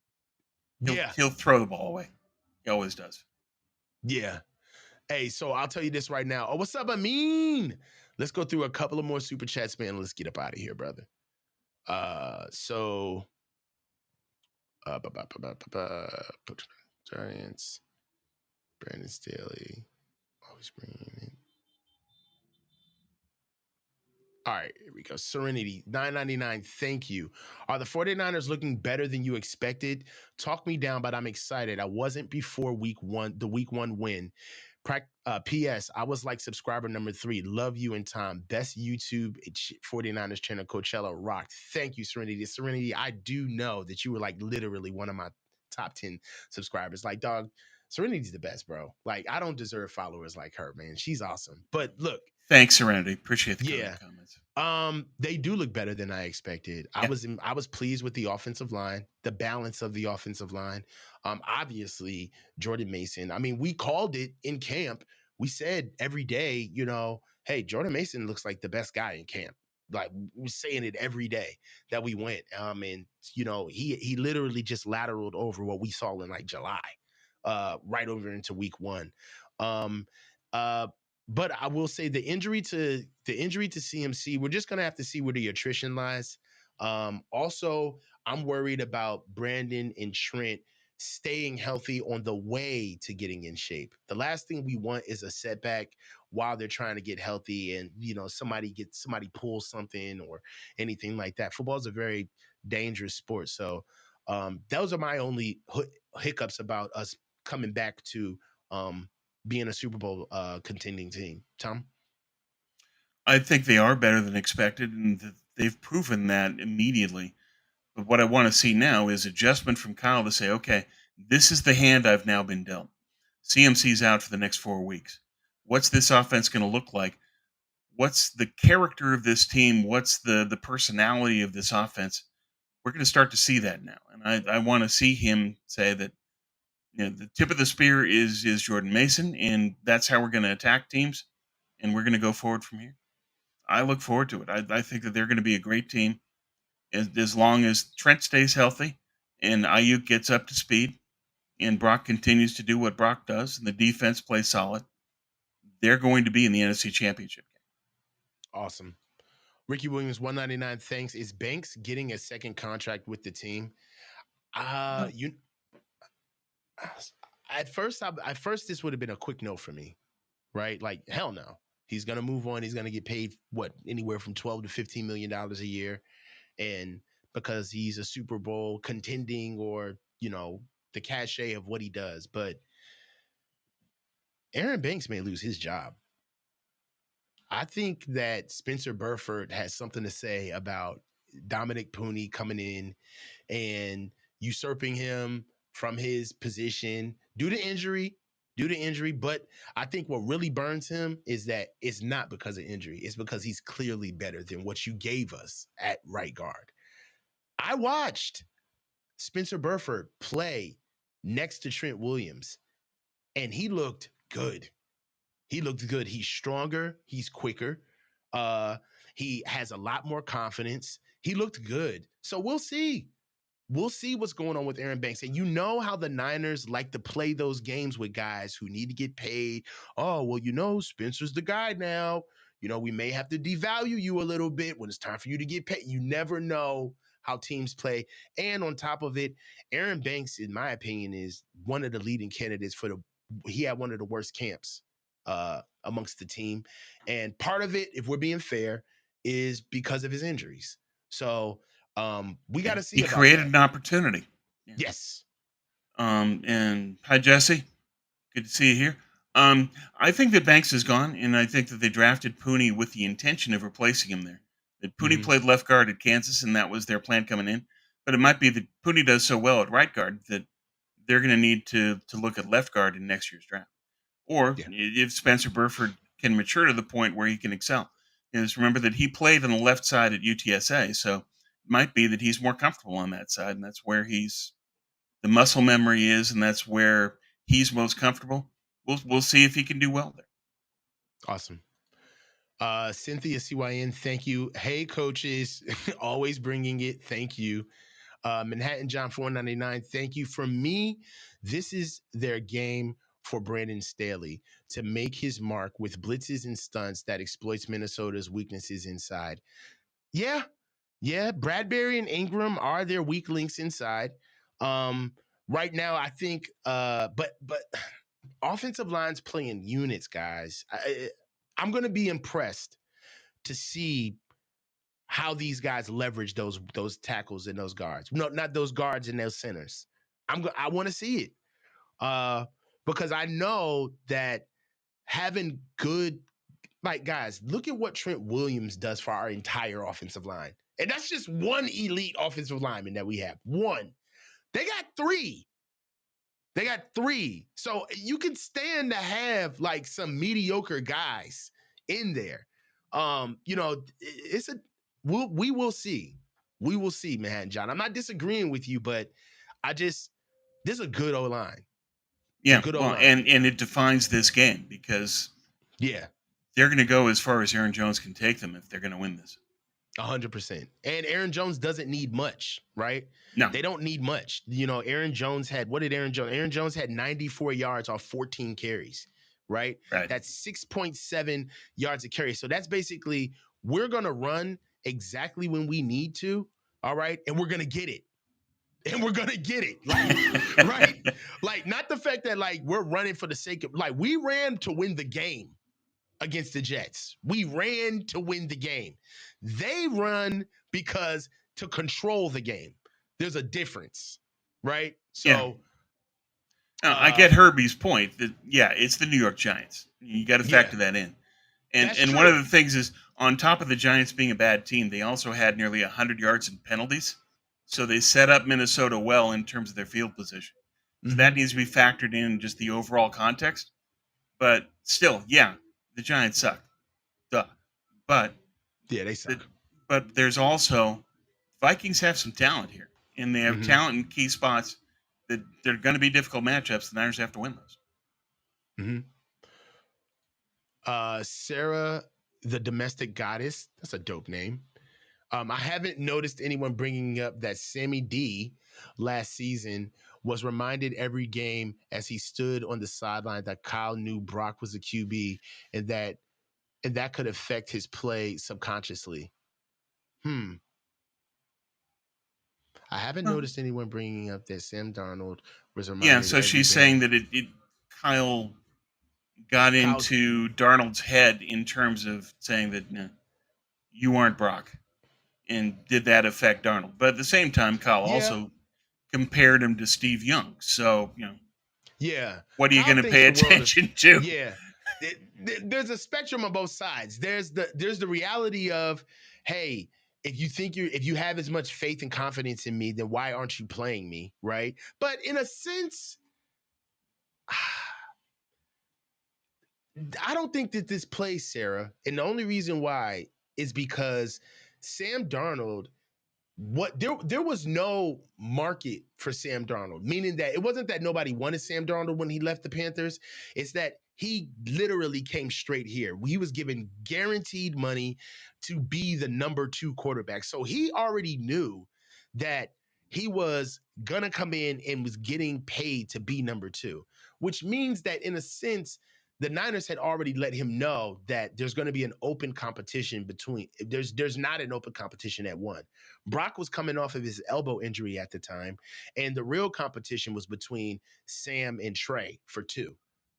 He'll yeah, he'll throw the ball away. He always does. yeah. Hey, so I'll tell you this right now. Oh, what's up, Amin? Let's go through a couple of more super chats, man. Let's get up out of here, brother. So Giants, Brandon Staley, always bringing in. All right, here we go. Serenity, 999. Thank you. Are the 49ers looking better than you expected? Talk me down, but I'm excited. I wasn't before week one, the week one win. P.S. I was like subscriber number 3. Love you and Tom. Best YouTube 49ers channel, Coachella rocked. Thank you, Serenity. Serenity, I do know that you were like literally one of my top 10 subscribers. Like, dog, Serenity's the best, bro. Like, I don't deserve followers like her, man. She's awesome. But look, Thanks, Serenity. Appreciate the kind yeah, comments. they do look better than I expected. Yeah. I was pleased with the offensive line, the balance of the offensive line. Obviously Jordan Mason. I mean, we called it in camp. We said every day, hey, Jordan Mason looks like the best guy in camp. Like we're saying it every day that we went. And he literally just lateraled over what we saw in like July, right over into week one. Um, uh, but I will say the injury to CMC, we're just gonna have to see where the attrition lies. Also, I'm worried about Brandon and Trent staying healthy on the way to getting in shape. The last thing we want is a setback while they're trying to get healthy, and somebody pulls something or anything like that. Football is a very dangerous sport, so those are my only hiccups about us coming back to um, being a Super Bowl contending team. Tom? I think they are better than expected, and they've proven that immediately. But what I want to see now is adjustment from Kyle to say, okay, this is the hand I've now been dealt. CMC's out for the next 4 weeks. What's this offense going to look like? What's the character of this team? What's the personality of this offense? We're going to start to see that now, and I want to see him say that the tip of the spear is Jordan Mason, and that's how we're going to attack teams, and we're going to go forward from here. I look forward to it. I think that they're going to be a great team as long as Trent stays healthy and Ayuk gets up to speed and Brock continues to do what Brock does and the defense plays solid. They're going to be in the NFC Championship game. Awesome. Ricky Williams, 199. Thanks. Is Banks getting a second contract with the team? No, You at first this would have been a quick no for me, right? Like hell no. He's gonna move on. He's gonna get paid what anywhere from 12 to 15 million dollars a year, and because he's a Super Bowl contending or the cachet of what he does. But Aaron Banks may lose his job. I think that Spencer Burford has something to say about Dominic Pooney coming in and usurping him from his position due to injury. But I think what really burns him is that it's not because of injury. It's because he's clearly better than what you gave us at right guard. I watched Spencer Burford play next to Trent Williams, and he looked good. He looked good. He's stronger. He's quicker. Uh, He has a lot more confidence. He looked good. So we'll see. We'll see what's going on with Aaron Banks. And you know how the Niners like to play those games with guys who need to get paid. Oh, well, Spencer's the guy now. We may have to devalue you a little bit when it's time for you to get paid. You never know how teams play. And on top of it, Aaron Banks, in my opinion, is one of the leading candidates he had one of the worst camps amongst the team. And part of it, if we're being fair, is because of his injuries. So we got Yeah, to see he about created that. an opportunity. Yeah. Yes. And hi Jesse, good to see you here. I think that Banks is gone, and I think that they drafted Pooney with the intention of replacing him there. That Pooney Mm-hmm. played left guard at Kansas, and that was their plan coming in. But it might be that Pooney does so well at right guard that they're going to need to look at left guard in next year's draft. Or Yeah. if Spencer Burford can mature to the point where he can excel. Is remember that he played on the left side at UTSA, so it might be that he's more comfortable on that side, and that's where the muscle memory is, and that's where he's most comfortable. We'll see if he can do well there. Awesome. Cynthia CYN, thank you. Hey, coaches, always bringing it. Thank you. Manhattan John 499, thank you. For me, this is their game for Brandon Staley to make his mark with blitzes and stunts that exploits Minnesota's weaknesses inside. Yeah, yeah. Bradbury and Ingram are their weak links inside. Um, right now, I think, but offensive lines playing units, guys. I'm going to be impressed to see how these guys leverage those tackles and those guards. No, not those guards and those centers. I want to see it because I know that having good, like, guys, look at what Trent Williams does for our entire offensive line, and that's just one elite offensive lineman that we have. One, they got three. They got three. So you can stand to have like some mediocre guys in there. It's a we will see. We will see, Manhattan John. I'm not disagreeing with you, but this is a good O line. It's a Yeah, good O well, line. and it defines this game because Yeah. they're going to go as far as Aaron Jones can take them if they're going to win this. 100%. And Aaron Jones doesn't need much, right? No, They don't need much. Aaron Jones had, what did Aaron Jones? Aaron Jones had 94 yards off 14 carries, right? right? That's 6.7 yards a carry. So that's basically, we're going to run exactly when we need to, all right? And we're going to get it. And we're going to get it. Like, right? Like, not the fact that, like, we're running for the sake of, like, we ran to win the game against the Jets. We ran to win the game. They run because to control the game. There's a difference, right? Yeah, So, I get Herbie's point that yeah, it's the New York Giants. You got to yeah, factor that in. And that's and one of true. the things is on top of the Giants being a bad team, they also had nearly 100 yards in penalties. So they set up Minnesota well in terms of their field position. So that Mm-hmm. needs to be factored in just the overall context. But still, yeah, the Giants suck. Duh. But Yeah, they the, suck. but there's also Vikings have some talent here, and they have Mm-hmm. talent in key spots that they're going to be difficult matchups. The Niners have to win those. Mm-hmm. Sarah, the domestic goddess. That's a dope name. I haven't noticed anyone bringing up that Sammy D last season was reminded every game as he stood on the sideline that Kyle knew Brock was a QB and that could affect his play subconsciously. Hmm. I haven't Well, noticed anyone bringing up that Sam Darnold was yeah, reminded so every she's saying game. that it Kyle got Kyle's, into Darnold's head in terms of saying that no, you aren't Brock, and did that affect Darnold? But at the same time, Kyle yeah, also compared him to Steve Young. So yeah. what are you Kyle going to thinks pay the world of, attention to? yeah. There's a spectrum on both sides. There's the reality of, hey, if you have as much faith and confidence in me, then why aren't you playing me, right? But in a sense, I don't think that this plays Sarah, and the only reason why is because Sam Darnold, there was no market for Sam Darnold, meaning that it wasn't that nobody wanted Sam Darnold when he left the Panthers. It's that He literally came straight here. He was given guaranteed money to be the number 2 quarterback. So he already knew that he was gonna come in and was getting paid to be number 2, which means that in a sense, the Niners had already let him know that there's going to be an open competition between there's not an open competition at 1. Brock was coming off of his elbow injury at the time, and the real competition was between Sam and Trey for 2.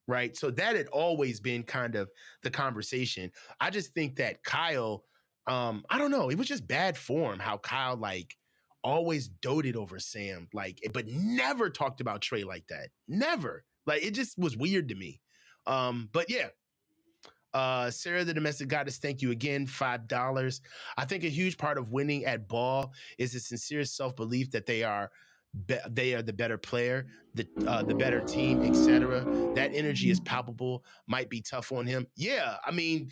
Right. So that had always been kind of the conversation. I just think that Kyle, I don't know, it was just bad form how Kyle like always doted over Sam, like, but never talked about Trey like that. Never. Like it just was weird to me. But yeah, Sarah, the domestic goddess, thank you again, $5. I think a huge part of winning at ball is a sincere self belief that they are the better player, the better team, etc. That energy is palpable. Might be tough on him. Yeah, I mean,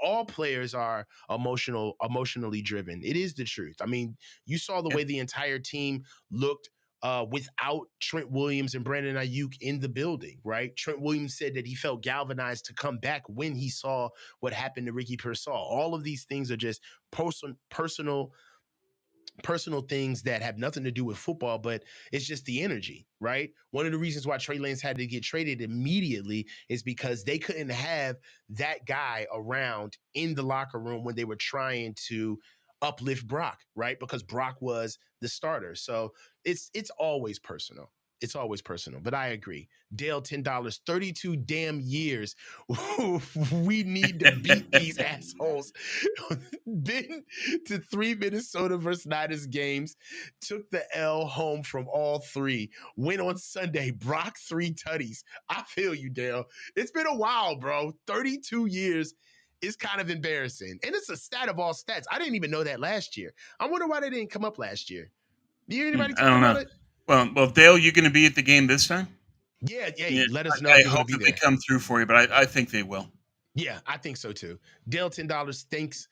all players are emotionally driven. It is the truth. I mean, you saw the Yep. way the entire team looked without Trent Williams and Brandon Ayuk in the building, right? Trent Williams said that he felt galvanized to come back when he saw what happened to Ricky Pearsall. All of these things are just personal things that have nothing to do with football, but it's just the energy, right? One of the reasons why Trey Lance had to get traded immediately is because they couldn't have that guy around in the locker room when they were trying to uplift Brock, right? Because Brock was the starter. So it's always personal. It's always personal, but I agree. Dale, $10, 32 damn years. We need to beat these assholes. Been to 3 Minnesota versus Niners games, took the L home from all 3. Went on Sunday, Brock 3 tutties. I feel you, Dale. It's been a while, bro. 32 years is kind of embarrassing. And it's a stat of all stats. I didn't even know that last year. I wonder why they didn't come up last year. You hear anybody I talk don't about know. it? Well, Dale, you going to be at the game this time? Yeah, Yeah, hey, let us know I if you're going hope to be that they there. come through for you, but I think they will. Yeah, I think so too. Dale, $10. Thanks.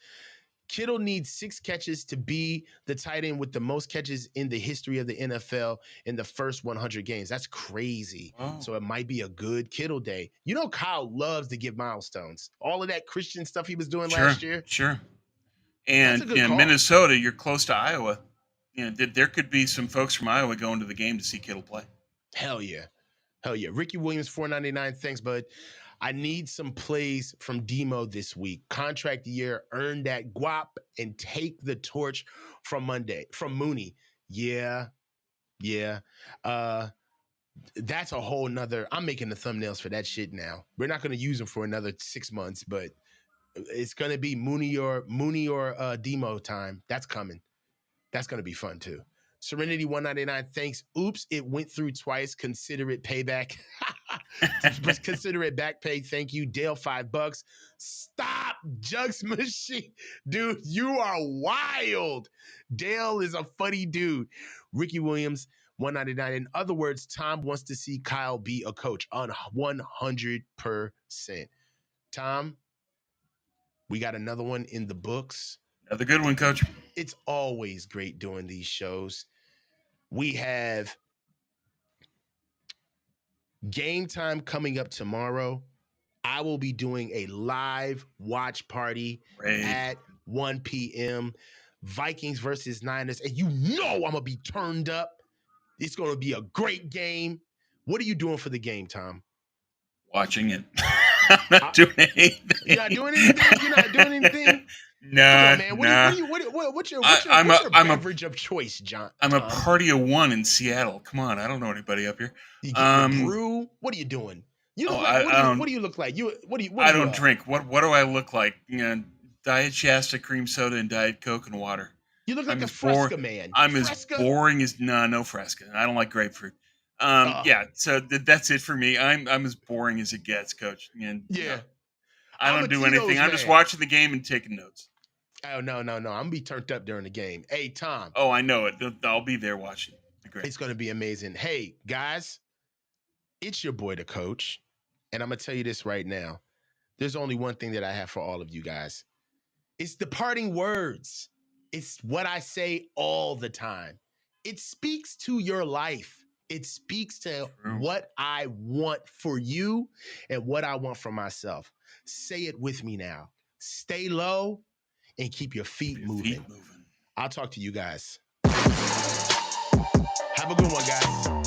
Kittle needs 6 catches to be the tight end with the most catches in the history of the NFL in the first 100 games. That's crazy. Oh, So it might be a good Kittle day. You know, Kyle loves to give milestones. All of that Christian stuff he was doing sure, last year, sure. that's And a good cause. Minnesota, you're close to Iowa. There could be some folks from Iowa going to the game to see Kittle play. Hell yeah. Hell yeah. Ricky Williams, 499. Thanks, bud. I need some plays from Demo this week. Contract year, earn that guap, and take the torch from Mooney. Yeah, yeah. That's a whole nother. I'm making the thumbnails for that shit now. We're not going to use them for another 6 months, but it's going to be Mooney or Demo time. That's coming. That's going to be fun too. Serenity 199. Thanks. Oops, it went through twice. Consider it payback. Consider it back pay. Thank you. Dale, $5. Stop, Jugs Machine. Dude, you are wild. Dale is a funny dude. Ricky Williams, 199. In other words, Tom wants to see Kyle be a coach on 100%. Tom, we got another one in the books. Another good one, Coach. It's always great doing these shows. We have game time coming up tomorrow. I will be doing a live watch party Great. at 1 p.m. Vikings versus Niners. And you know I'm going to be turned up. It's going to be a great game. What are you doing for the game, Tom? Watching it. I'm not doing You're not anything. doing anything? You're not doing anything? Come on, Nah, man. nah. What's your I, I'm a I'm a beverage of choice, I'm a Tom? party of one in Seattle. Come on, I don't know anybody up here. You getting your Um, brew? What are you doing? You oh, look like I what don't do you look like? What are I you don't drink. What do I look like? Diet Shasta cream soda and Diet Coke and water. You look like I'm a as boring. Fresca man. I'm as Fresca? boring as no Fresca. I don't like grapefruit. Uh, Yeah. So that's it for me. I'm as boring as it gets, Coach. And yeah. I I'm a don't do anything. Tito's I'm just man. watching the game and taking notes. Oh no. I'm gonna be turned up during the game. Hey, Tom, Oh, I know it. I'll be there watching. Be great. it's gonna be amazing. Hey, guys, it's your boy the coach. And I'm gonna tell you this right now. There's only one thing that I have for all of you guys. It's the parting words. It's what I say all the time. It speaks to your life. It speaks to True. what I want for you and what I want for myself. Say it with me now. Stay low and keep your feet moving. Feet moving. I'll talk to you guys. Have a good one, guys.